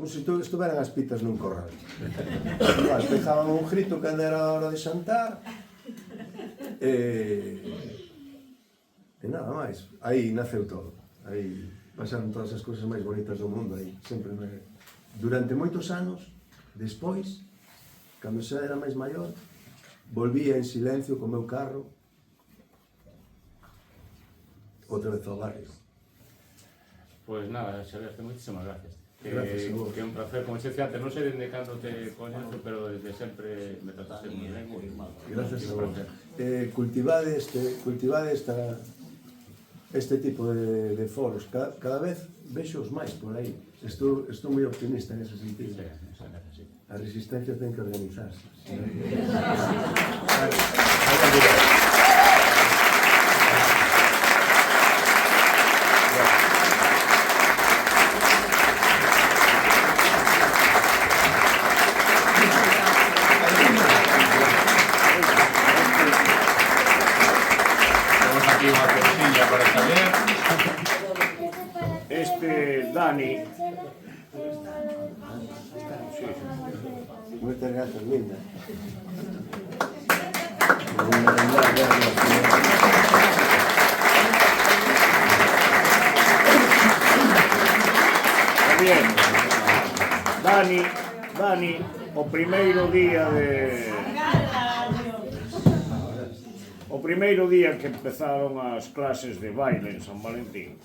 se estuveran as pitas nun corral. Pejaban un grito cando era a hora de xantar e nada máis. Aí naceu todo, aí pasaron todas as cousas máis bonitas do mundo. Aí sempre durante moitos anos despois, cando xa era máis maior, volvía en silencio co meu carro outra vez ao barrio. Pois nada, Xavier, moitísimas gracias. Gracias a vos. Que é un placer, como xe dicía antes, non sei dende cando te coñezo, pero desde sempre me trataste moi ben. Gracias a vos. Cultivade este tipo de foros. Cada vez vexo os máis por aí. Estou moi optimista en ese sentido. A resistencia ten que organizarse. Dani. Moitas grazas, linda. Bien. Dani, o primeiro día que empezaron as clases de baile en San Valentín,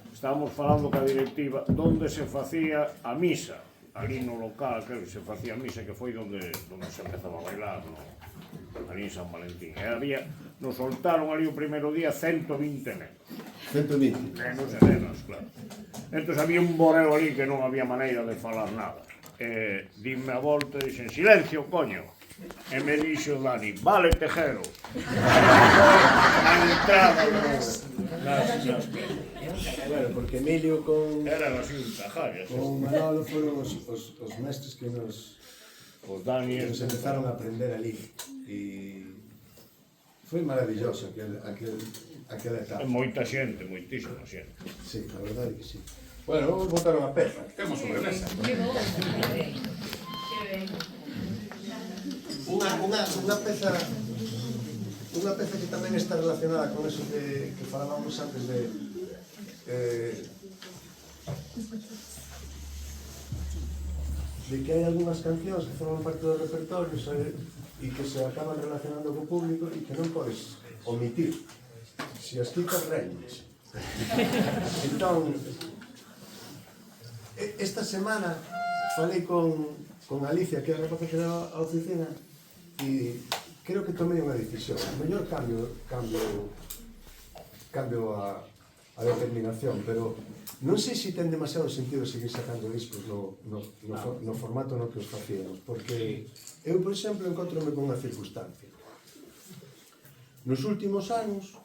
estábamos falando ca directiva onde se facía a misa, ali no local, creo que se facía a misa, que foi onde se empezaba a bailar, ali en San Valentín. E nos soltaron ali o primeiro día 120 nenos. 120. Nenos e nenas, claro. Entón había un boreo ali que non había maneira de falar nada. Dime a volta e dixen, silencio, coño. E me dixo Dani, vale, Tejero. A entrada nas... Bueno, porque Emilio con... Eran así un tajallas. Con Manolo foron os mestres que nos empezaron a aprender ali. E foi maravilloso aquela etapa. Moita xente, moitísima xente. Sí, a verdade que sí. Bueno, vamos botar unha peza. Temos sobremesa. Unha peza que tamén está relacionada con eso que falábamos antes de que hai algunhas cancións que forman parte do repertorio e que se acaban relacionando co público e que non podes omitir. Se as quitas, reñes. Entón, esta semana falei con Alicia, que é a rapaza que daba a oficina, e creo que tomei unha decisión. O mellor cambio a determinación, pero non sei se ten demasiado sentido seguir sacando discos no formato no que os facíamos, porque eu, por exemplo, encontrome con unha circunstancia. Nos últimos anos,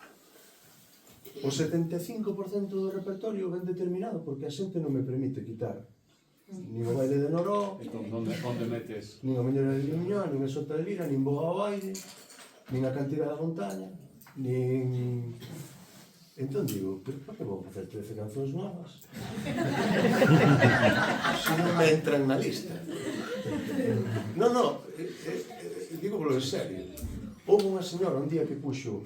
o 75% do repertorio ben determinado, porque a xente non me permite quitar nin o baile de Noró, Onde metes? nin o Mellora de Miñón, nin a Sota de Lira, nin Boa ao baile, nin a Cantiga da Montaña, nin... Entón digo, pero por que vou facer 13 cancións novas? Se non me entran na lista. Non, digo polo en serio. Houve unha señora un día que puxo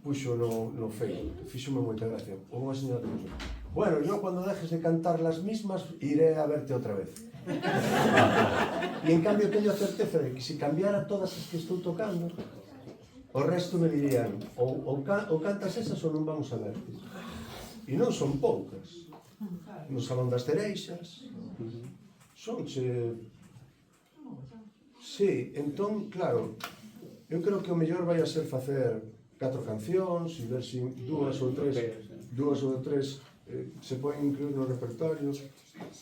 no Facebook, fíxome moita gracia. Houve unha señora que puxo, bueno, yo cuando dejes de cantar las mismas iré a verte outra vez. E en cambio teño a certeza de que se cambiara todas as que estou tocando, o resto me dirían, ou cantas esas ou non vamos a verte. E non son poucas. No Salón das Cereixas, sonche... Sí, entón, claro, eu creo que o mellor vai a ser facer 4 cancións e ver se dúas ou tres se poden incluir no repertorio,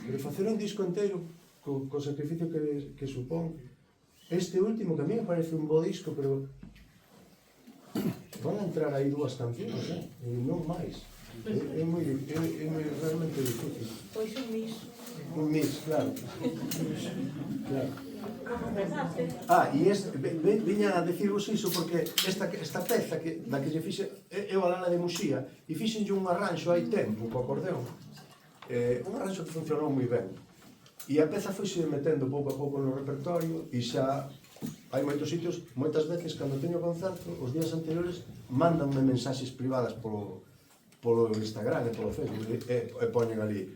pero facer un disco inteiro co sacrificio que supón. Este último, que a mí me parece un bo disco, pero van a entrar aí 2 cancións, e non máis. É realmente difícil. Pois un mix. Un mix, claro. E viña a decirvos iso porque esta peza da que lle fixe eu a Lala de Muxía e fixenlle un arranxo hai tempo co acordeón, un arranxo que funcionou moi ben, e a peza foise metendo pouco a pouco no repertorio e xa hai moitos sitios, moitas veces cando teño concerto, os días anteriores mandanme mensaxes privadas polo Instagram e polo Facebook e poñen ali,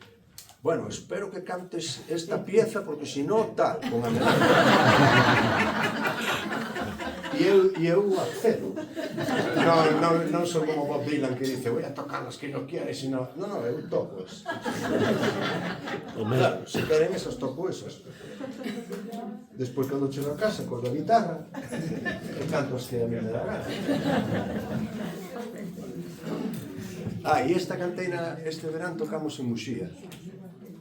bueno, espero que cantes esta pieza porque si no tal, con amenaza. E eu accedo. Non son como Bob Dylan que dice voy a tocar las que no quieres, sino... Non, eu toco esas. Claro, se queren esas, toco esas. Despois, cando chego a casa, con a guitarra, e canto as que a mí me dá gana. E esta canteina, este verán, tocamos en Muxía.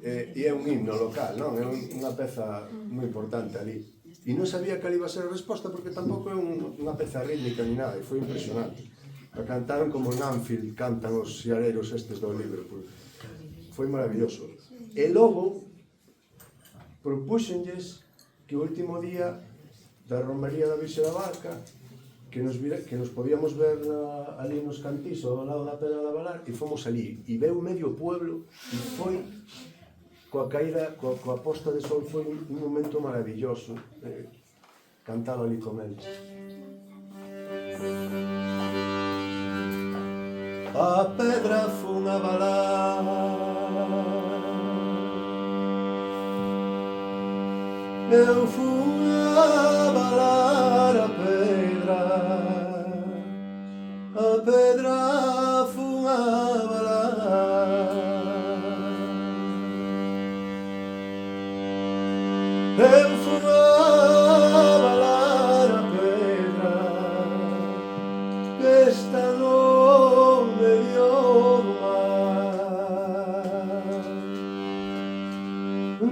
E é un himno local, non? É unha peza moi importante ali. E non sabía cal iba a ser a resposta porque tampouco é unha peza rítmica ni nada, e foi impresionante. A cantaron como en Anfield cantan os xiareiros estes do Liverpool. Foi maravilloso. E logo propúxenlles que o último día da romería da Virxe da Barca que nos podíamos ver ali nos Cantís ao lado da Pedra da Valar, e fomos ali e veu medio pueblo e foi coa caída, coa posta de sol, foi un momento maravilloso cantalo ali con eles. A pedra fun a valar eu fui a balar a pedra fui a balar. Eu fui a balar a pedra que está no medio do mar,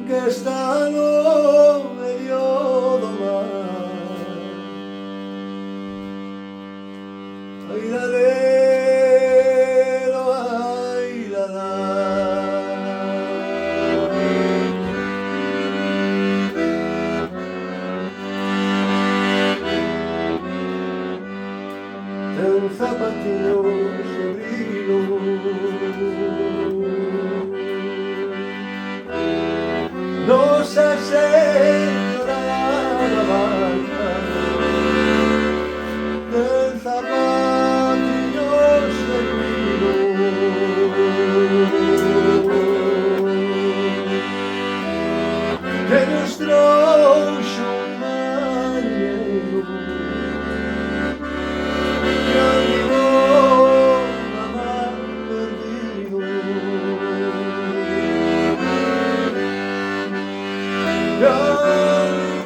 que está no medio do mar. Ai la lelo, ai la la. Ten zapatillos de brillo, Nosa Señora da Barca, ten zapatillos de brillo, que nos trouxo un marinheiro que arribou na mar perdido, que arribou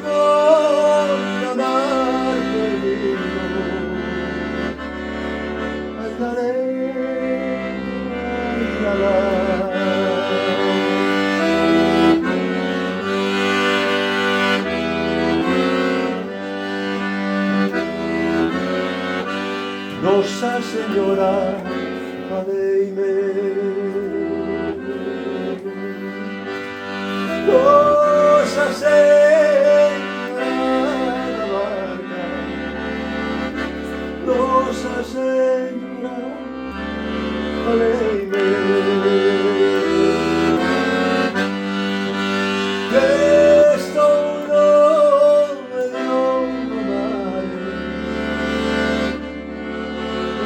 na mar perdido. Ai la la. Nosa Señora, fadeime. Nosa Señora da Barca, Nosa Señora, fadeime. Que estou no medio do mar,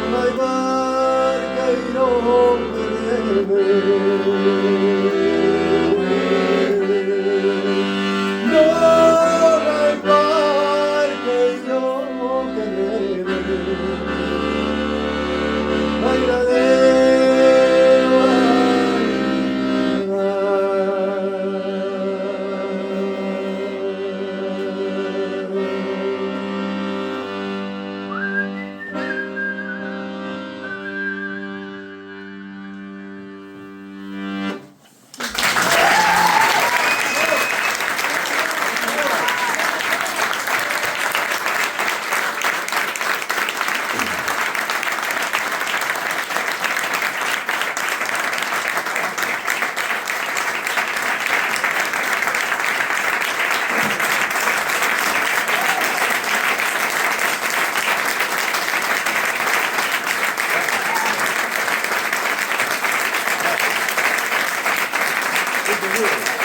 non hai barqueiro que leve, non hai barqueiro que leve. Ai la lelo, ai la. Muito bem.